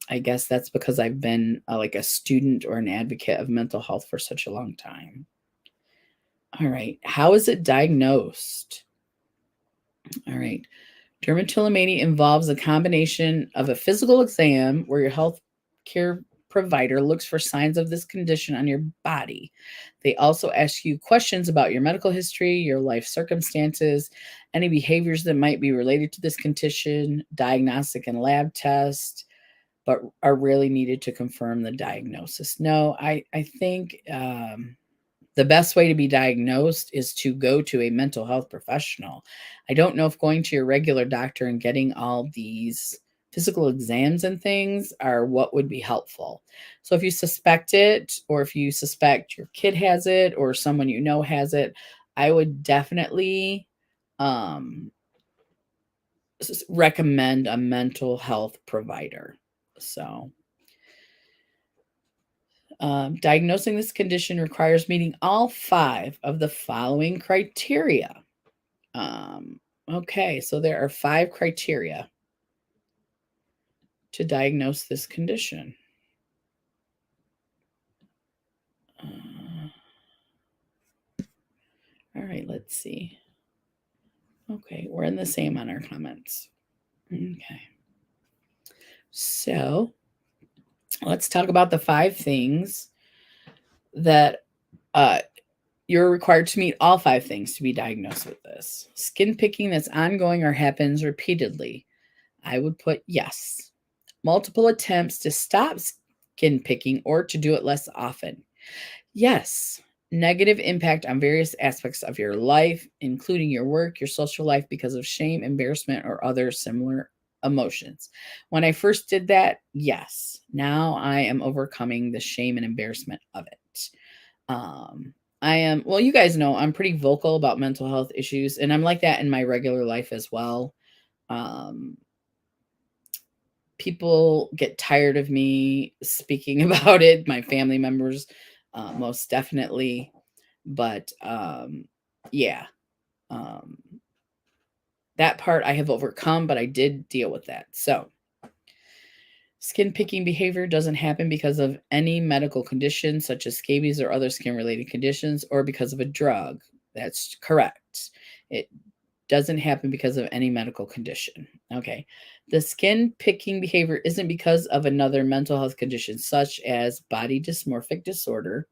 I guess that's because I've been like a student or an advocate of mental health for such a long time. All right. How is it diagnosed? All right. Dermatillomania involves a combination of a physical exam where your health care provider looks for signs of this condition on your body. They also ask you questions about your medical history, your life circumstances, any behaviors that might be related to this condition, diagnostic and lab tests, but are really needed to confirm the diagnosis. No, I think the best way to be diagnosed is to go to a mental health professional. I don't know if going to your regular doctor and getting all these physical exams and things are what would be helpful. So if you suspect it, or if you suspect your kid has it, or someone you know has it, I would definitely recommend a mental health provider. So diagnosing this condition requires meeting all 5 of the following criteria. Okay, so there are 5 criteria to diagnose this condition. All right, let's see. Okay, we're in the same on our comments. Okay. So let's talk about the 5 things that you're required to meet all 5 things to be diagnosed with this. Skin picking that's ongoing or happens repeatedly. I would put yes. Multiple attempts to stop skin picking or to do it less often. Yes. Negative impact on various aspects of your life, including your work, your social life, because of shame, embarrassment, or other similar emotions. When I first did that, yes. Now I am overcoming the shame and embarrassment of it. Well, you guys know I'm pretty vocal about mental health issues, and I'm like that in my regular life as well. People get tired of me speaking about it, my family members, most definitely. But yeah, that part I have overcome, but I did deal with that. So, skin picking behavior doesn't happen because of any medical condition, such as scabies or other skin related conditions, or because of a drug. That's correct. It doesn't happen because of any medical condition. Okay. The skin picking behavior isn't because of another mental health condition, such as body dysmorphic disorder,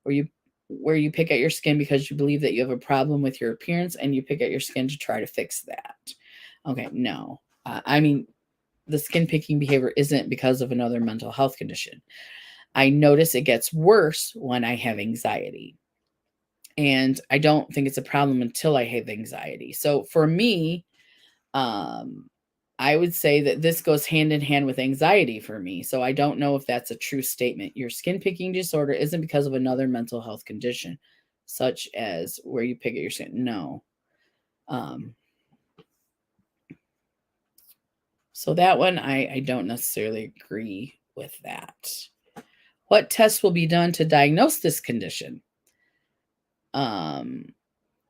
where you pick at your skin because you believe that you have a problem with your appearance and you pick at your skin to try to fix that. Okay, no. I mean, the skin picking behavior isn't because of another mental health condition. I notice it gets worse when I have anxiety. And I don't think it's a problem until I have anxiety. So for me, I would say that this goes hand in hand with anxiety for me. So I don't know if that's a true statement. Your skin picking disorder isn't because of another mental health condition, such as where you pick at your skin. No. So that one, I don't necessarily agree with that. What tests will be done to diagnose this condition?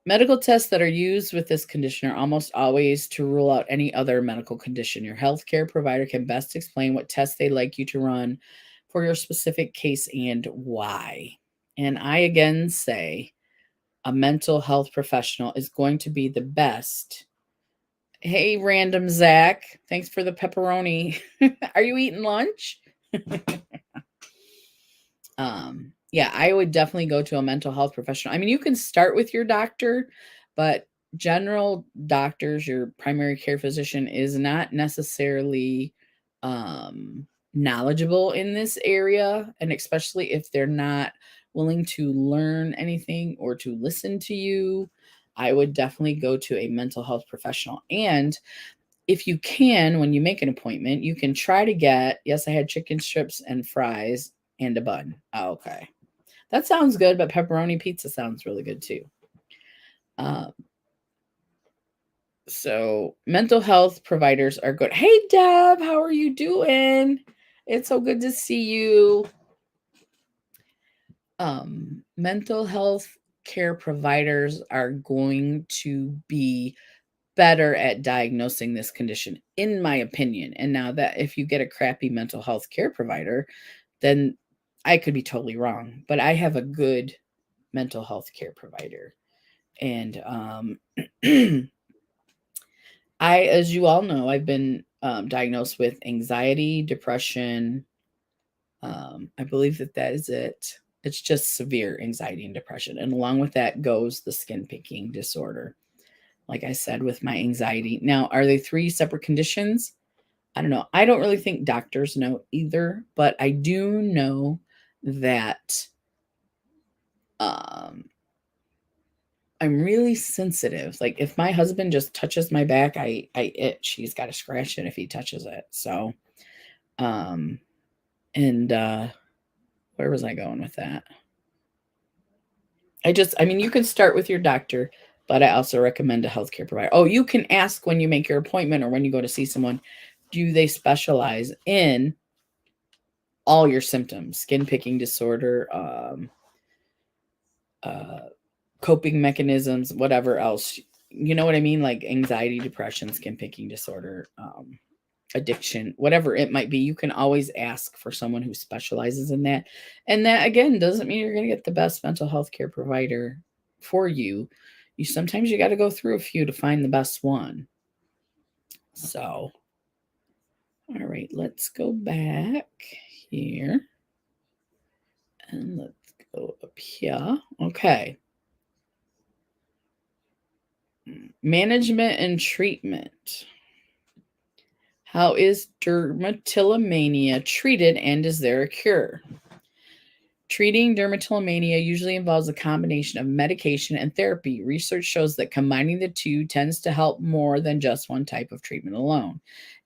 Medical tests that are used with this condition are almost always to rule out any other medical condition. Your healthcare provider can best explain what tests they'd like you to run for your specific case and why. And I again say a mental health professional is going to be the best. Hey, random Zach, thanks for the pepperoni. Are you eating lunch? Yeah, I would definitely go to a mental health professional. I mean, you can start with your doctor, but general doctors, your primary care physician, is not necessarily knowledgeable in this area, and especially if they're not willing to learn anything or to listen to you, I would definitely go to a mental health professional. And if you can, when you make an appointment, you can try to get, yes, I had chicken strips and fries and a bun. Oh, okay. That sounds good, but pepperoni pizza sounds really good too. So mental health providers are good. Hey, Deb, how are you doing? It's so good to see you. Mental health care providers are going to be better at diagnosing this condition, in my opinion. And now that if you get a crappy mental health care provider, then I could be totally wrong, but I have a good mental health care provider. And as you all know, I've been diagnosed with anxiety, depression. I believe that is it. It's just severe anxiety and depression. And along with that goes the skin picking disorder. Like I said, with my anxiety. Now, are they 3 separate conditions? I don't know. I don't really think doctors know either, but I do know that I'm really sensitive. Like if my husband just touches my back, I itch. He's got to scratch it if he touches it. So, and where was I going with that? I mean, you can start with your doctor, but I also recommend a healthcare provider. Oh, you can ask when you make your appointment or when you go to see someone, do they specialize in all your symptoms, skin picking disorder, coping mechanisms, whatever else, you know what I mean? Like anxiety, depression, skin picking disorder, addiction, whatever it might be. You can always ask for someone who specializes in that. And that again doesn't mean you're going to get the best mental health care provider for you. Sometimes you got to go through a few to find the best one. So, all right, let's go back here. And let's go up here. Okay. Management and treatment. How is dermatillomania treated and is there a cure? Treating dermatillomania usually involves a combination of medication and therapy. Research shows that combining the two tends to help more than just one type of treatment alone.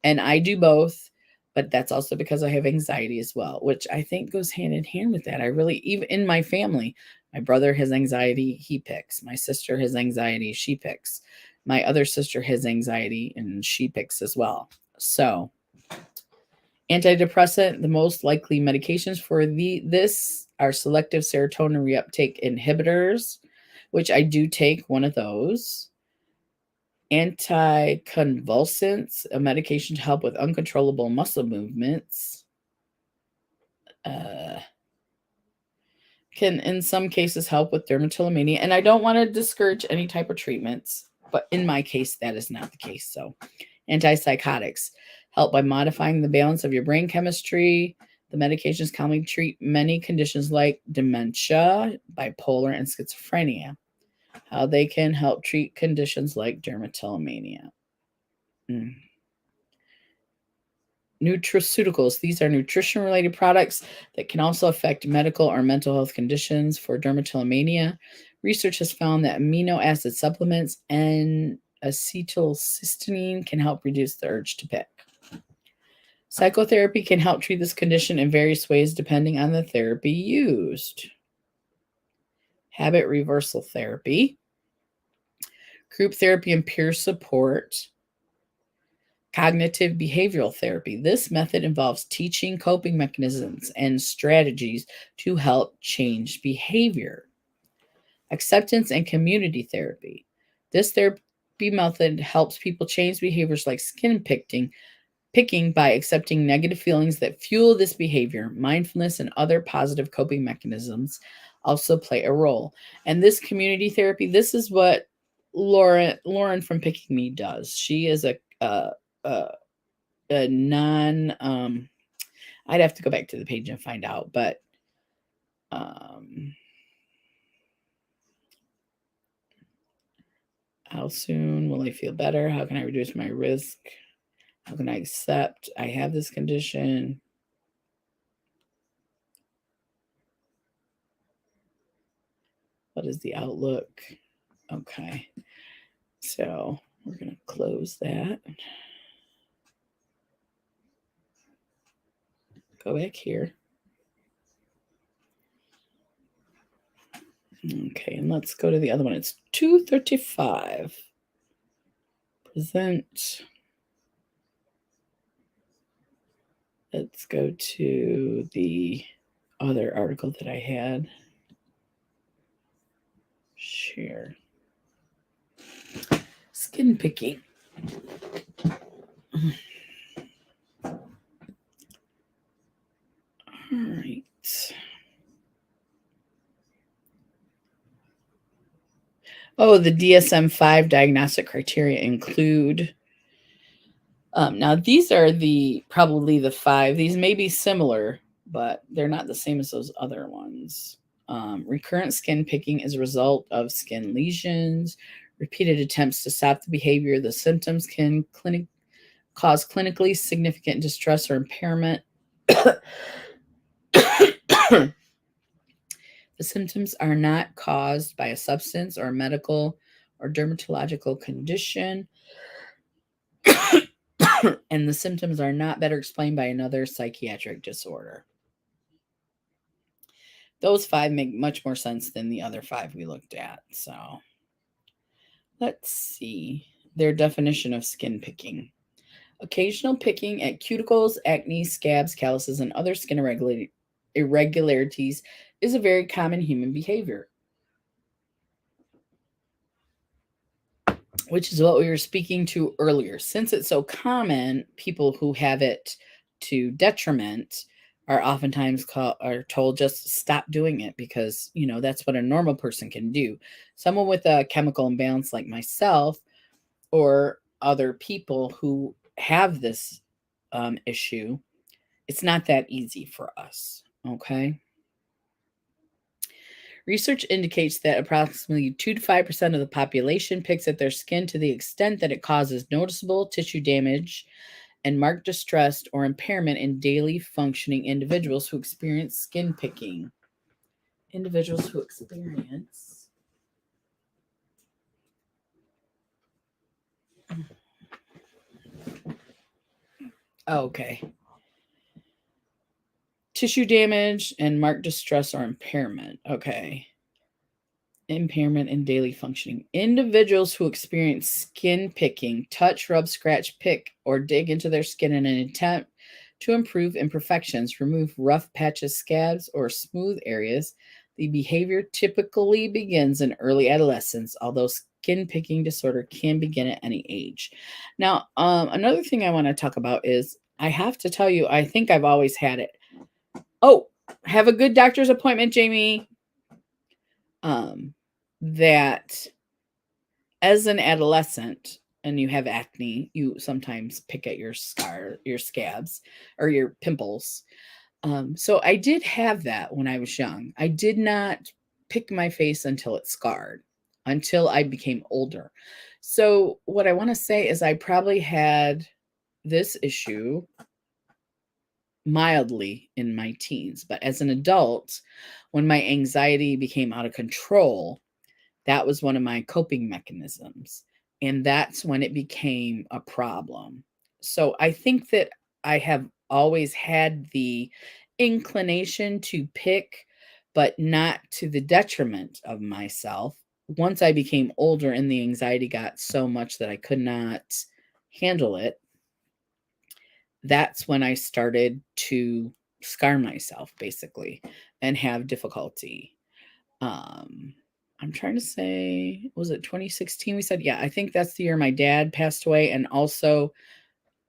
And I do both, but that's also because I have anxiety as well, which I think goes hand in hand with that. Even in my family, my brother has anxiety, he picks. My sister has anxiety, she picks. My other sister has anxiety and she picks as well. So, antidepressant, the most likely medications for this are selective serotonin reuptake inhibitors, which I do take one of those. Anticonvulsants, a medication to help with uncontrollable muscle movements. Can in some cases help with dermatillomania. And I don't want to discourage any type of treatments, but in my case, that is not the case. So antipsychotics help by modifying the balance of your brain chemistry. The medications commonly treat many conditions like dementia, bipolar, and schizophrenia. How they can help treat conditions like dermatillomania. Nutraceuticals. These are nutrition-related products that can also affect medical or mental health conditions. For dermatillomania, research has found that amino acid supplements and acetylcysteine can help reduce the urge to pick. Psychotherapy can help treat this condition in various ways depending on the therapy used. Habit reversal therapy, group therapy and peer support, cognitive behavioral therapy. This method involves teaching coping mechanisms and strategies to help change behavior. Acceptance and community therapy. This therapy method helps people change behaviors like skin picking by accepting negative feelings that fuel this behavior. Mindfulness and other positive coping mechanisms also play a role. And this community therapy, this is what Lauren from Picking Me does. She is a non I'd have to go back to the page and find out, but how soon will I feel better? How can I reduce my risk? How can I accept I have this condition? What is the outlook? Okay. So we're going to close that. Go back here. Okay, and let's go to the other one. It's 235. Present. Let's go to the other article that I had. Share. Skin picking. All right. Oh, the DSM-5 diagnostic criteria include. Now, these are probably the 5. These may be similar, but they're not the same as those other ones. Recurrent skin picking is a result of skin lesions. Repeated attempts to stop the behavior. The symptoms can cause clinically significant distress or impairment. The symptoms are not caused by a substance or medical or dermatological condition. And the symptoms are not better explained by another psychiatric disorder. Those 5 make much more sense than the other 5 we looked at. So let's see their definition of skin picking. Occasional picking at cuticles, acne, scabs, calluses, and other skin irregularities is a very common human behavior, which is what we were speaking to earlier. Since it's so common, people who have it to detriment are oftentimes are told just stop doing it because, that's what a normal person can do. Someone with a chemical imbalance like myself or other people who have this issue, it's not that easy for us, okay? Research indicates that approximately 2 to 5% of the population picks at their skin to the extent that it causes noticeable tissue damage and marked distress or impairment in daily functioning individuals who experience skin picking. Individuals who experience okay. Tissue damage and marked distress or impairment. Okay. Impairment in daily functioning. Individuals who experience skin picking, touch, rub, scratch, pick, or dig into their skin in an attempt to improve imperfections, remove rough patches, scabs, or smooth areas. The behavior typically begins in early adolescence, although skin picking disorder can begin at any age. Now, another thing I want to talk about is I have to tell you, I think I've always had it. Oh, have a good doctor's appointment, Jamie. That as an adolescent and you have acne, you sometimes pick at your scabs or your pimples. So I did have that when I was young. I did not pick my face until it scarred, until I became older. So what I want to say is I probably had this issue mildly in my teens, but as an adult, when my anxiety became out of control, that was one of my coping mechanisms. And that's when it became a problem. So I think that I have always had the inclination to pick, but not to the detriment of myself. Once I became older and the anxiety got so much that I could not handle it, that's when I started to scar myself basically and have difficulty. I'm trying to say, was it 2016? We said, yeah, I think that's the year my dad passed away. And also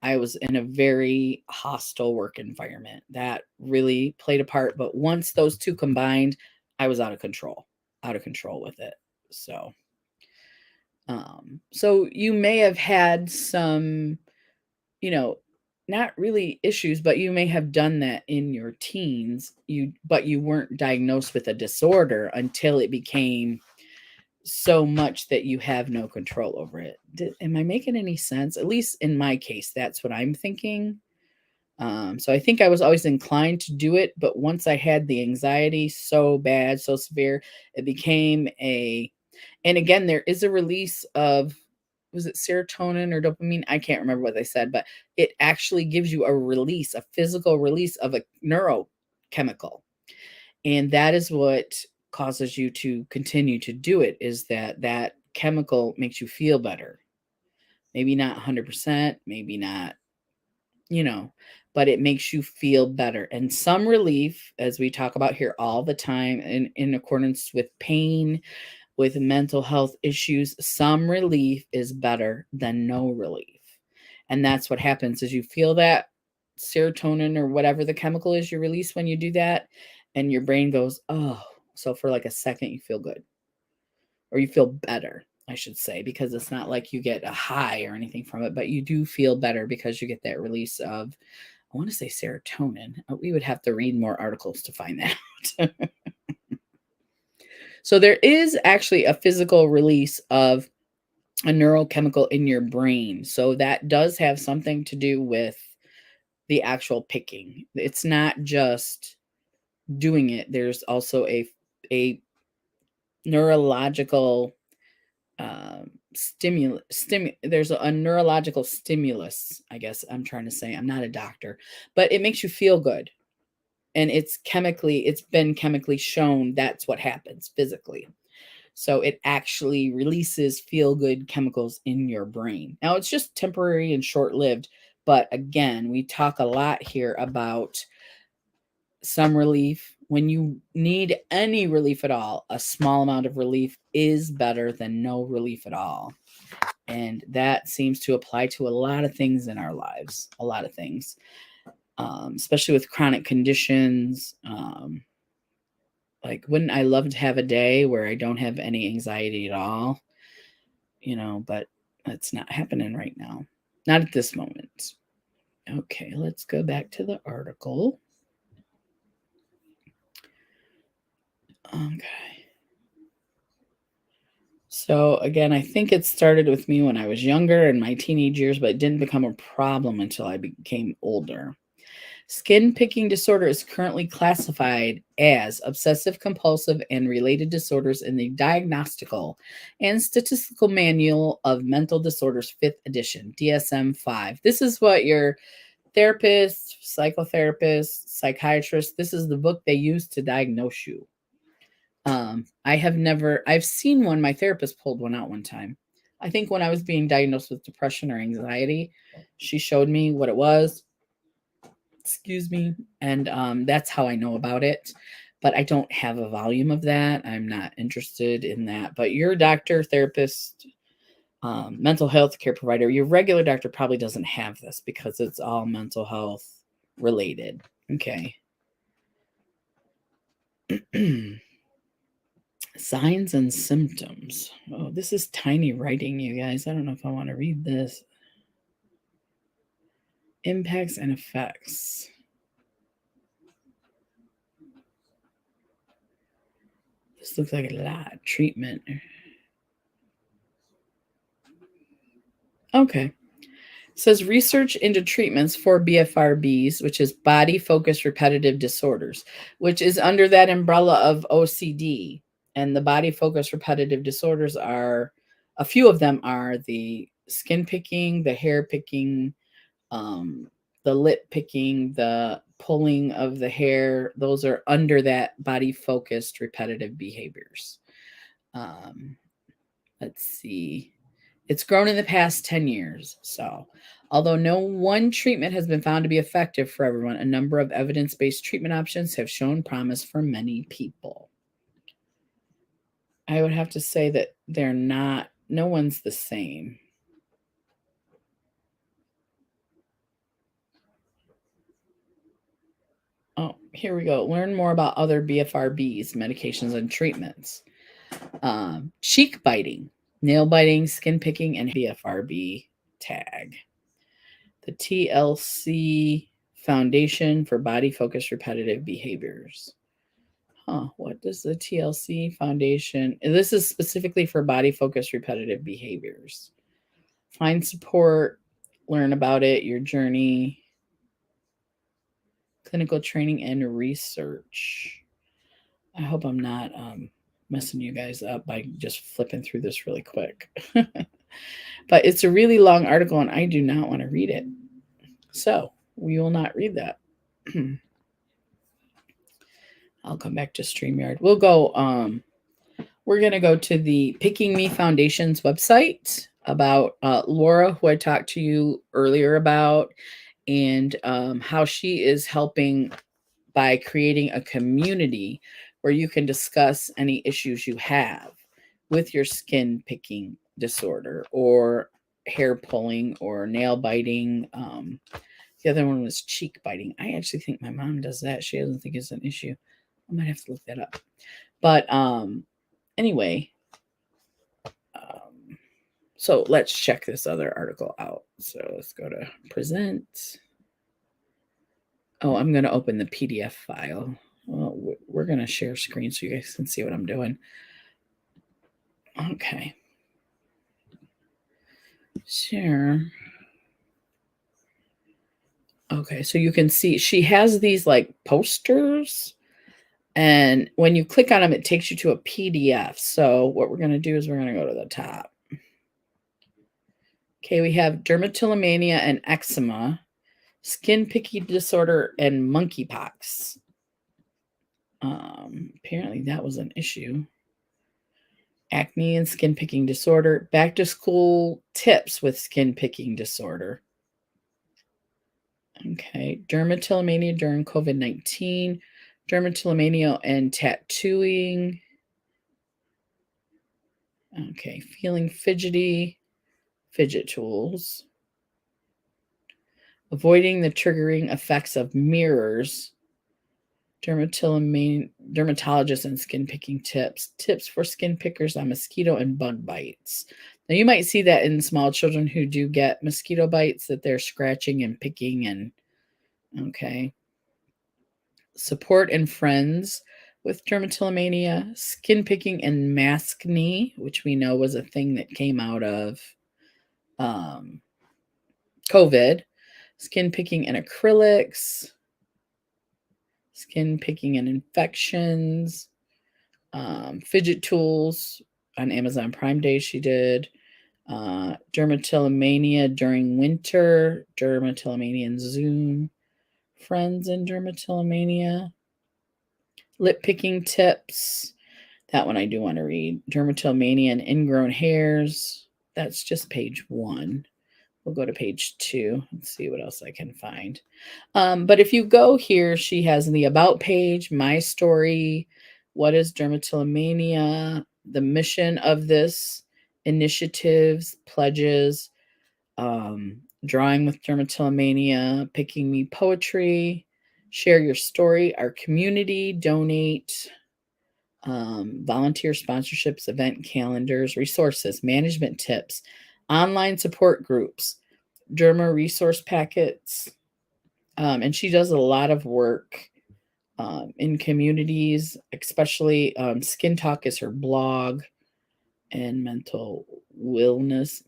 I was in a very hostile work environment that really played a part. But once those two combined, I was out of control with it. So you may have had some, not really issues, but you may have done that in your teens. But you weren't diagnosed with a disorder until it became so much that you have no control over it. Am I making any sense? At least in my case, that's what I'm thinking. So I think I was always inclined to do it, but once I had the anxiety so bad, so severe, it became a, and again, there is a release of, was it serotonin or dopamine? I can't remember what they said, but it actually gives you a release, a physical release of a neurochemical. And that is what causes you to continue to do it, is that that chemical makes you feel better. Maybe not 100%, maybe not, you know, but it makes you feel better. And some relief, as we talk about here all the time, in accordance with pain, with mental health issues, some relief is better than no relief. And that's what happens is you feel that serotonin or whatever the chemical is you release when you do that, and your brain goes, oh, so for like a second you feel good, or you feel better, I should say, because it's not like you get a high or anything from it, but you do feel better because you get that release of, I want to say serotonin. We would have to read more articles to find that out. So there is actually a physical release of a neurochemical in your brain. So that does have something to do with the actual picking. It's not just doing it. There's also a neurological there's a neurological stimulus, I guess I'm trying to say. I'm not a doctor, but it makes you feel good. And it's been chemically shown that's what happens physically. So it actually releases feel good chemicals in your brain. Now it's just temporary and short lived. But again, we talk a lot here about some relief. When you need any relief at all, a small amount of relief is better than no relief at all. And that seems to apply to a lot of things in our lives, a lot of things, especially with chronic conditions. Like, wouldn't I love to have a day where I don't have any anxiety at all? But that's not happening right now. Not at this moment. Okay, let's go back to the article. Okay. So again, I think it started with me when I was younger in my teenage years, but it didn't become a problem until I became older. Skin picking disorder is currently classified as obsessive compulsive and related disorders in the Diagnostical and Statistical Manual of Mental Disorders 5th edition, DSM-5. This is what your therapist, psychotherapist, psychiatrist, this is the book they use to diagnose you. I've seen one, my therapist pulled one out one time. I think when I was being diagnosed with depression or anxiety, she showed me what it was. Excuse me. And that's how I know about it. But I don't have a volume of that. I'm not interested in that. But your doctor, therapist, mental health care provider, your regular doctor probably doesn't have this because it's all mental health related. Okay. Signs and symptoms. Oh, this is tiny writing, you guys. I don't know if I want to read this. Impacts and effects. This looks like a lot. Treatment. Okay. It says research into treatments for BFRBs, which is body focused repetitive disorders, which is under that umbrella of OCD. And the body focused repetitive disorders are, a few of them are the skin picking, the hair picking, the lip picking, the pulling of the hair. Those are under that body focused repetitive behaviors. Let's see. It's grown in the past 10 years. So, although no one treatment has been found to be effective for everyone, a number of evidence based treatment options have shown promise for many people. I would have to say that no one's the same. Oh, here we go. Learn more about other BFRBs, medications, and treatments. Cheek biting, nail biting, skin picking, and BFRB tag. The TLC Foundation for Body Focused Repetitive Behaviors. What does the TLC Foundation? This is specifically for body focused repetitive behaviors. Find support, learn about it, your journey. clinical training and research. I hope I'm not messing you guys up by just flipping through this really quick. But it's a really long article and I do not want to read it. So we will not read that. I'll come back to StreamYard. We'll go, we're going to go to the Picking Me Foundation's website about Laura, who I talked to you earlier about, and how she is helping by creating a community where you can discuss any issues you have with your skin picking disorder or hair pulling or nail biting. The other one was cheek biting. I actually think my mom does that. She doesn't think it's an issue. I might have to look that up. But anyway, so let's check this other article out. So let's go to present. Oh, I'm going to open the PDF file. Well, we're going to share screen so you guys can see what I'm doing. Okay. Share. Okay, so you can see she has these like posters. And when you click on them, it takes you to a PDF. So what we're going to do is we're going to go to the top. Okay, we have dermatillomania and eczema, skin picking disorder, and monkeypox. Apparently that was an issue. Acne and skin picking disorder, back to school tips with skin picking disorder. Okay, dermatillomania during COVID-19, dermatillomania and tattooing. Okay, feeling fidgety, fidget tools. Avoiding the triggering effects of mirrors. Dermatologist and skin picking tips. Tips for skin pickers on mosquito and bug bites. Now you might see that in small children who do get mosquito bites that they're scratching and picking and okay. Support and friends with dermatillomania, skin picking and maskne, which we know was a thing that came out of COVID. Skin picking and acrylics, skin picking and infections, fidget tools on Amazon Prime Day she did, dermatillomania during winter, dermatillomania in Zoom, friends in dermatillomania, lip picking tips. That one I do want to read. Dermatillomania and ingrown hairs. That's just page 1. We'll go to page 2 and see what else I can find. But if you go here, she has the About page, My Story, what is dermatillomania, the mission of this, initiatives, pledges, drawing with dermatillomania, Picking Me poetry, share your story, our community, donate, volunteer sponsorships, event calendars, resources, management tips, online support groups, derma resource packets. And she does a lot of work in communities, especially Skin Talk is her blog, and mental wellness.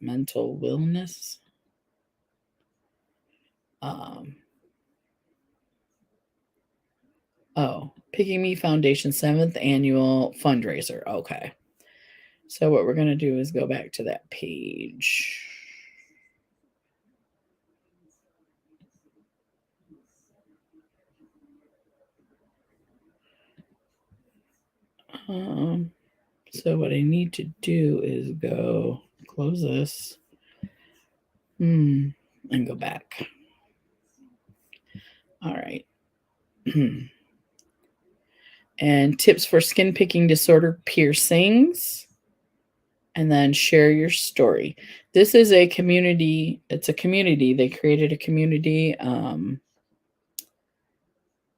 Picking Me Foundation 7th annual fundraiser. Okay. So what we're going to do is go back to that page. So what I need to do is go close this and go back. All right. And tips for skin picking disorder piercings. And then share your story. This is a community. It's a community. They created a community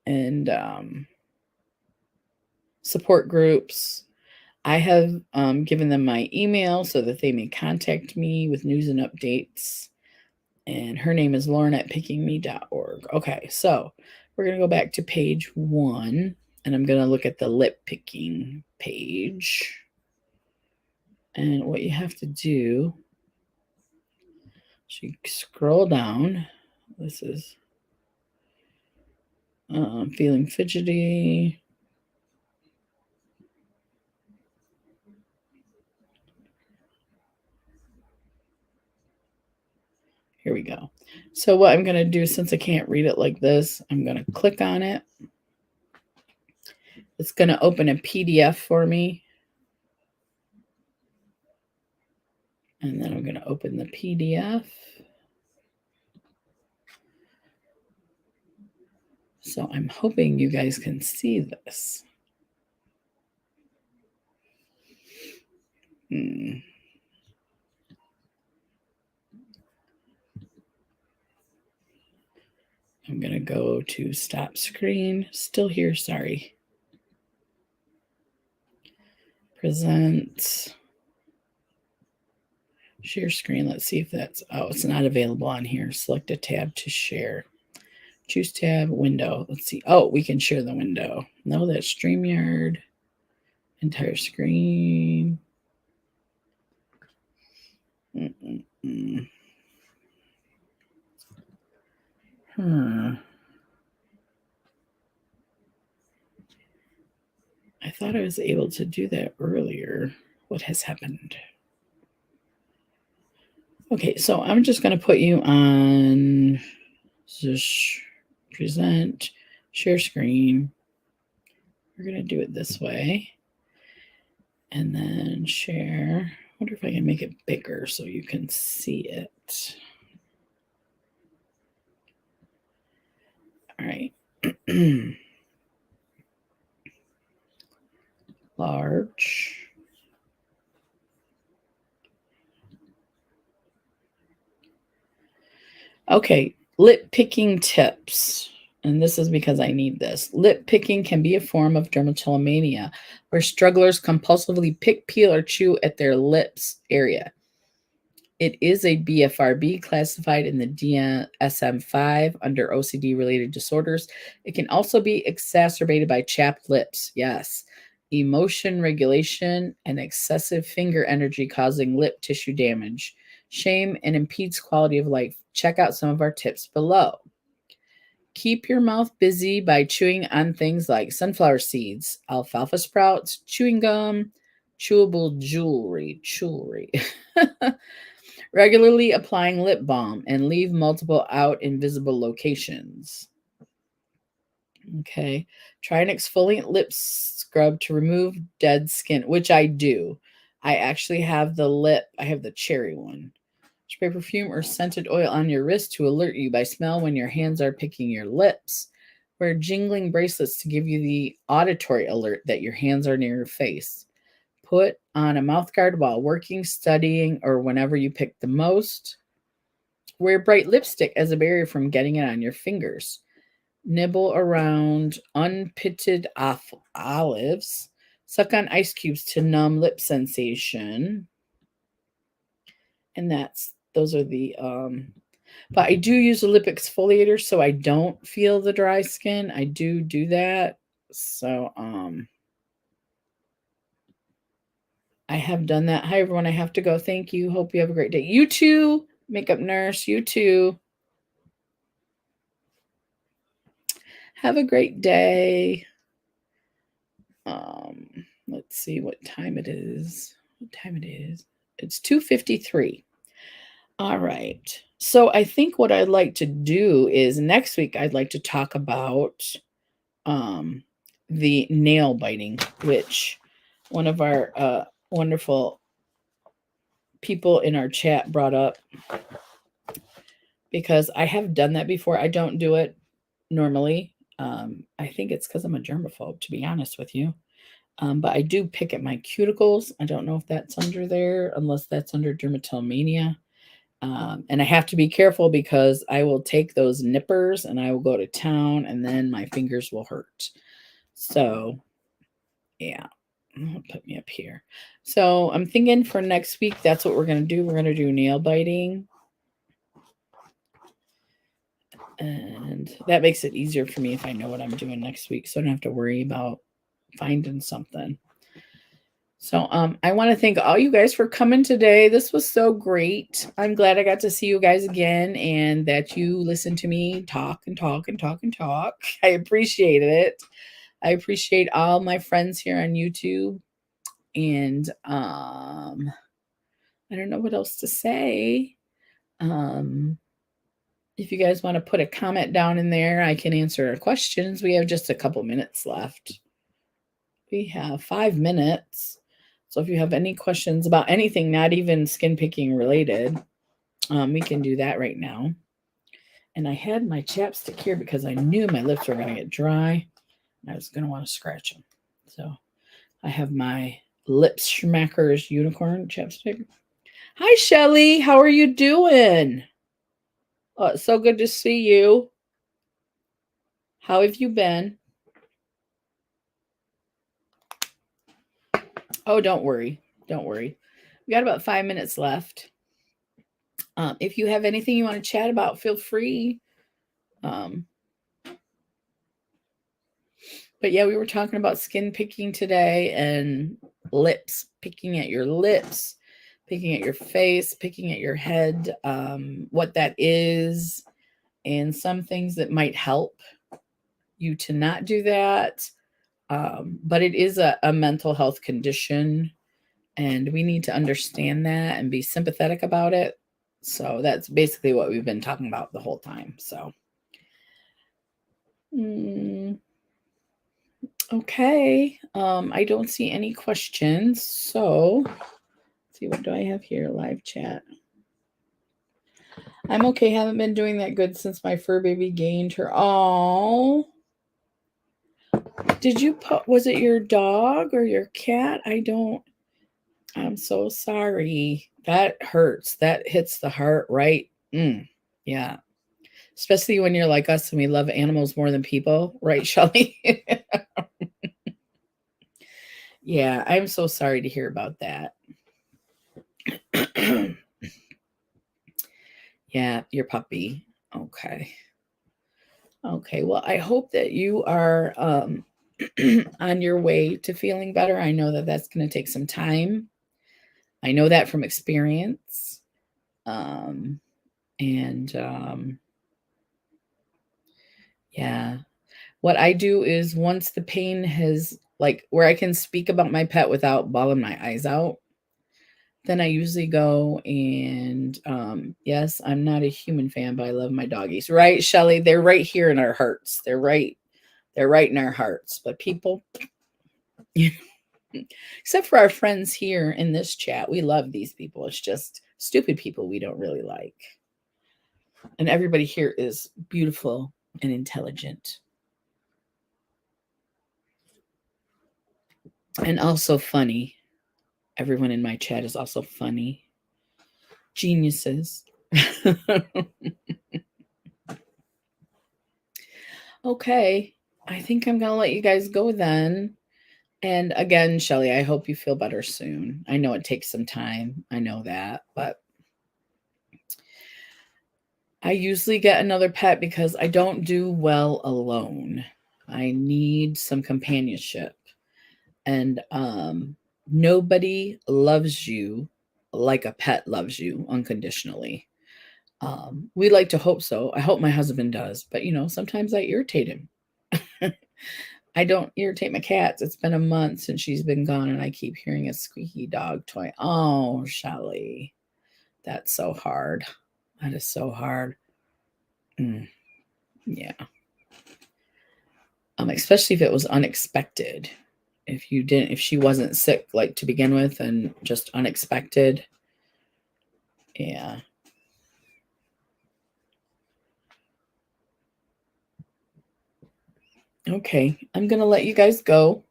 and support groups. I have given them my email so that they may contact me with news and updates. And her name is Lauren at pickingme.org. Okay, so we're going to go back to page 1, and I'm going to look at the lip picking page. And what you have to do, so you scroll down. This is, Feeling fidgety. Here we go. So what I'm going to do, since I can't read it like this, I'm going to click on it. It's going to open a PDF for me. And then I'm going to open the PDF. So I'm hoping you guys can see this. I'm going to go to stop screen. Still here, sorry. Present. Share screen. Let's see if that's, it's not available on here. Select a tab to share. Choose tab, window. Let's see. Oh, we can share the window. No, that's StreamYard. Entire screen. I thought I was able to do that earlier. What has happened? Okay, so I'm just going to put you on present, share screen. We're going to do it this way. And then share. I wonder if I can make it bigger so you can see it. All right. Large. Okay, lip picking tips. And this is because I need this. Lip picking can be a form of dermatillomania where strugglers compulsively pick, peel, or chew at their lips area. It is a BFRB classified in the DSM-5 under OCD-related disorders. It can also be exacerbated by chapped lips. Yes. Emotion regulation and excessive finger energy causing lip tissue damage. Shame and impedes quality of life. Check out some of our tips below. Keep your mouth busy by chewing on things like sunflower seeds, alfalfa sprouts, chewing gum, chewable jewelry. Regularly applying lip balm and leave multiple out in visible locations. Okay. Try an exfoliant lip scrub to remove dead skin, which I do. I actually have I have the cherry one. Spray perfume or scented oil on your wrist to alert you by smell when your hands are picking your lips. Wear jingling bracelets to give you the auditory alert that your hands are near your face. Put on a mouth guard while working, studying, or whenever you pick the most. Wear bright lipstick as a barrier from getting it on your fingers. Nibble around unpitted olives. Suck on ice cubes to numb lip sensation. And those are the, but I do use a lip exfoliator so I don't feel the dry skin. I do that. So, I have done that. Hi, everyone. I have to go. Thank you. Hope you have a great day. You too, makeup nurse. You too. Have a great day. Let's see what time it is. It's 2:53. All right. So I think what I'd like to do is next week I'd like to talk about the nail biting, which one of our wonderful people in our chat brought up, because I have done that before. I don't do it normally. I think it's because I'm a germaphobe, to be honest with you. But I do pick at my cuticles. I don't know if that's under there, unless that's under dermatillomania. And I have to be careful because I will take those nippers and I will go to town and then my fingers will hurt. So, yeah, put me up here. So I'm thinking for next week, that's what we're going to do. We're going to do nail biting. And that makes it easier for me if I know what I'm doing next week. So I don't have to worry about finding something. So I want to thank all you guys for coming today. This was so great. I'm glad I got to see you guys again and that you listened to me talk and talk and talk and talk. I appreciate it. I appreciate all my friends here on YouTube. And I don't know what else to say. If you guys want to put a comment down in there, I can answer questions. We have just a couple minutes left. We have 5 minutes. So if you have any questions about anything, not even skin picking related, we can do that right now. And I had my chapstick here because I knew my lips were going to get dry. And I was going to want to scratch them. So I have my Lips Schmackers Unicorn chapstick. Hi, Shelly. How are you doing? Oh, it's so good to see you. How have you been? Oh, don't worry. Don't worry. We got about 5 minutes left. If you have anything you want to chat about, feel free. But yeah, we were talking about skin picking today and lips, picking at your lips, picking at your face, picking at your head, what that is, and some things that might help you to not do that. But it is a mental health condition, and we need to understand that and be sympathetic about it. So that's basically what we've been talking about the whole time. So, okay. I don't see any questions. So, let's see, what do I have here? Live chat. I'm okay. Haven't been doing that good since my fur baby gained her. Oh, did you put? Was it your dog or your cat? I'm so sorry. That hurts. That hits the heart, right? Yeah. Especially when you're like us and we love animals more than people, right, Shelly? Yeah, I'm so sorry to hear about that. Yeah, your puppy. Okay. Okay. Well, I hope that you are on your way to feeling better. I know that that's going to take some time. I know that from experience. Yeah. What I do is once the pain has, like, where I can speak about my pet without bawling my eyes out, then I usually go and, yes, I'm not a human fan, but I love my doggies, right, Shelly? They're right here in our hearts. They're right in our hearts. But people, except for our friends here in this chat, we love these people. It's just stupid people we don't really like. And everybody here is beautiful and intelligent. And also funny. Everyone in my chat is also funny. Geniuses. Okay. I think I'm going to let you guys go then. And again, Shelly, I hope you feel better soon. I know it takes some time. I know that. But I usually get another pet because I don't do well alone. I need some companionship. And nobody loves you like a pet loves you unconditionally. We like to hope so. I hope my husband does, but sometimes I irritate him. I don't irritate my cats. It's been a month since she's been gone, and I keep hearing a squeaky dog toy. Oh, Shelly, that's so hard. That is so hard. Yeah. Especially if it was unexpected. If she wasn't sick, like, to begin with, and just unexpected. Yeah. Okay, I'm going to let you guys go.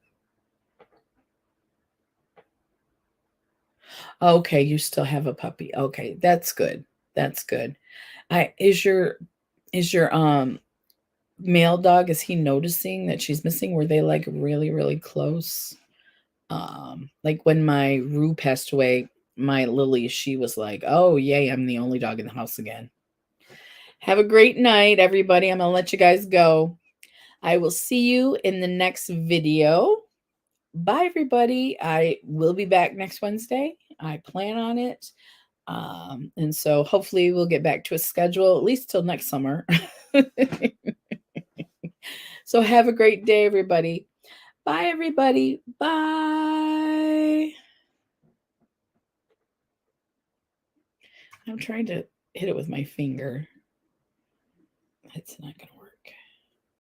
Okay, you still have a puppy. Okay, that's good. That's good. Is your male dog, is he noticing that she's missing? Were they like really, really close? Like when my Rue passed away, my Lily, she was like, "Oh, yay, I'm the only dog in the house again." Have a great night, everybody. I'm going to let you guys go. I will see you in the next video. bye, everybody. I will be back next Wednesday. I plan on it. And so hopefully we'll get back to a schedule at least till next summer. So have a great day, everybody. Bye, everybody. Bye. I'm trying to hit it with my finger. It's not going to work.